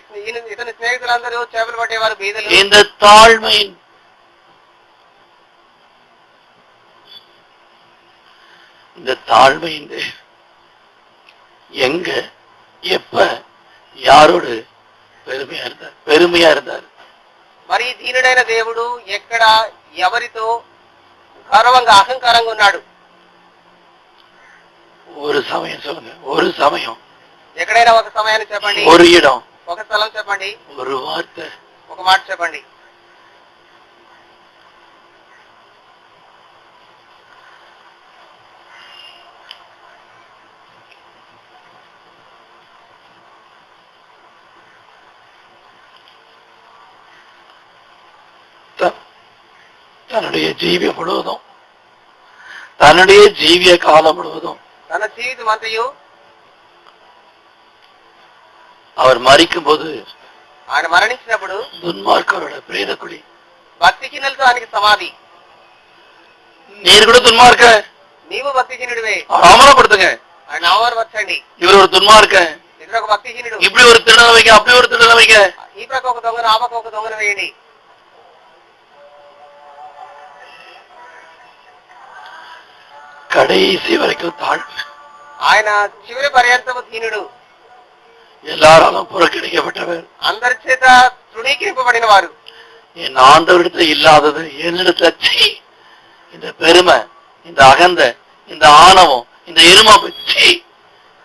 ఇతని స్నేహితులందరూ చేపలు పట్టేవారు, బీదలు. இந்த தாழ்மையின் எங்க எப்ப யாரோடு பெருமையா இருந்தார். మరి దీనుడైన దేవుడు ఎక్కడ ఎవరితో గర్వంగా అహంకారంగా ఉన్నాడు? ஒரு சமயம் சொல்லுங்க, ஒரு சமயம், ఎక్కడైనా ఒక సమయాన్ని చెప్పండి, ஒரு இடம், ఒక స్థలం చెప్పండి, ஒரு வார்த்தை, ఒక మాట చెప్పండి. தன்னுடைய ஜீவியம் முழுவதும், தன்னுடைய ஜீவிய காலம் முழுவதும், తన జీవితం అంతయు அவர் மரிக்கும் போது, ఆయన మరణించినప్పుడు துன்மார்க்கரோட பிரேத குழி, భక్తిహీనులతో ఆయనకి సమాధి. நீர் கூட துன்மார்க்க, నీవు భక్తిహీనుడివే, அவமானப்படுத்துங்க, ఆయన అవమానపరచండి. இவர் ஒரு துன்மார்க்க, ఇతడు ఒక భక్తిహీనుడు, இப்படி ஒரு திருடனை வைங்க, அப்படி ஒரு திருடனை வைங்க, ఈ ప్రక్క ఒక దొంగను, ఆ పక్క ఒక దొంగను వేయండి. கடைசி வரைக்கும் தாழ்வு. ఆయన చివరి పర్యంతము దీనుడు, எல்லாராலும் புறக்கணிக்கப்பட்டவர், అందరి చేత తృణీకరింపబడిన వారు. என் ஆண்டவரிடத்துல இல்லாதது என்னிடத்துல, இந்த பெருமை, இந்த அகந்த, இந்த ஆணவம், இந்த இருமாப்பு,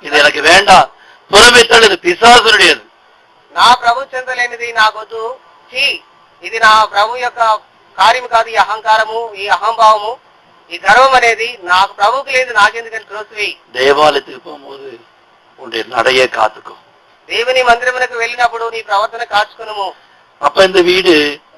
இது எனக்கு வேண்டாம். புறமைத்தால் இது பிசாசுடையது. నా ప్రభు చెందలేనిది నాకొద్దు, చీ ఇది నా ప్రభు యొక్క కార్యం కాదు, ఈ అహంకారము, ఈ అహంభావము, ఈ గర్వం అనేది నాకు ప్రభువుకి లేదు, నాకెందుకని త్రోసివేయి. தேவாலயத்துக்கு போகும்போது உன்னுடைய நடையை காத்துக்கும். దేవుని మందిరమునకు వెళ్ళినప్పుడు నీ ప్రవర్తన కాచుకునుము. அப்ப இந்த வீடு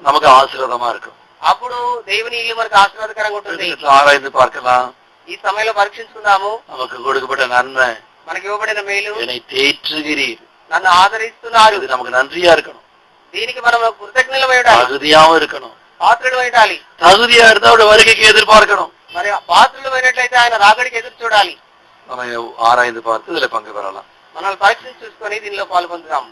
நமக்கு ஆசீர்வாதமா இருக்கும். అప్పుడు దేవుని ఇల్లు మనకు ఆశీర్వాదకరంగా ఉంటుంది. ஆராய்ந்து பார்க்கலாம். ఈ సమయంలో పరీక్షించుకుందాము. நமக்கு கொடுக்கப்பட்ட நன்மை, మనకి ఇవ్వబడిన మేలు, என்னை தேற்றுகிறீர், నన్ను ఆదరిస్తున్నారు, இது நமக்கு நன்றியா இருக்கணும். దీనికి మనం కృతజ్ఞులమై ఉండాలి, தகுதியாவும் இருக்கணும். పాత్రులమై ఉండాలి. தகுதியா இருந்தா அவருடைய வருகைக்கு எதிர்பார்க்கணும். మరి పాత్రులమైనట్లయితే ఆయన రాకడికి ఎదురు చూడాలి. நம்ம ஆராய்ந்து பார்த்து இதுல பங்கு பெறலாம். మనల్ని పరీక్షించి చూసుకొని దీనిలో పాల్పొందుదాం.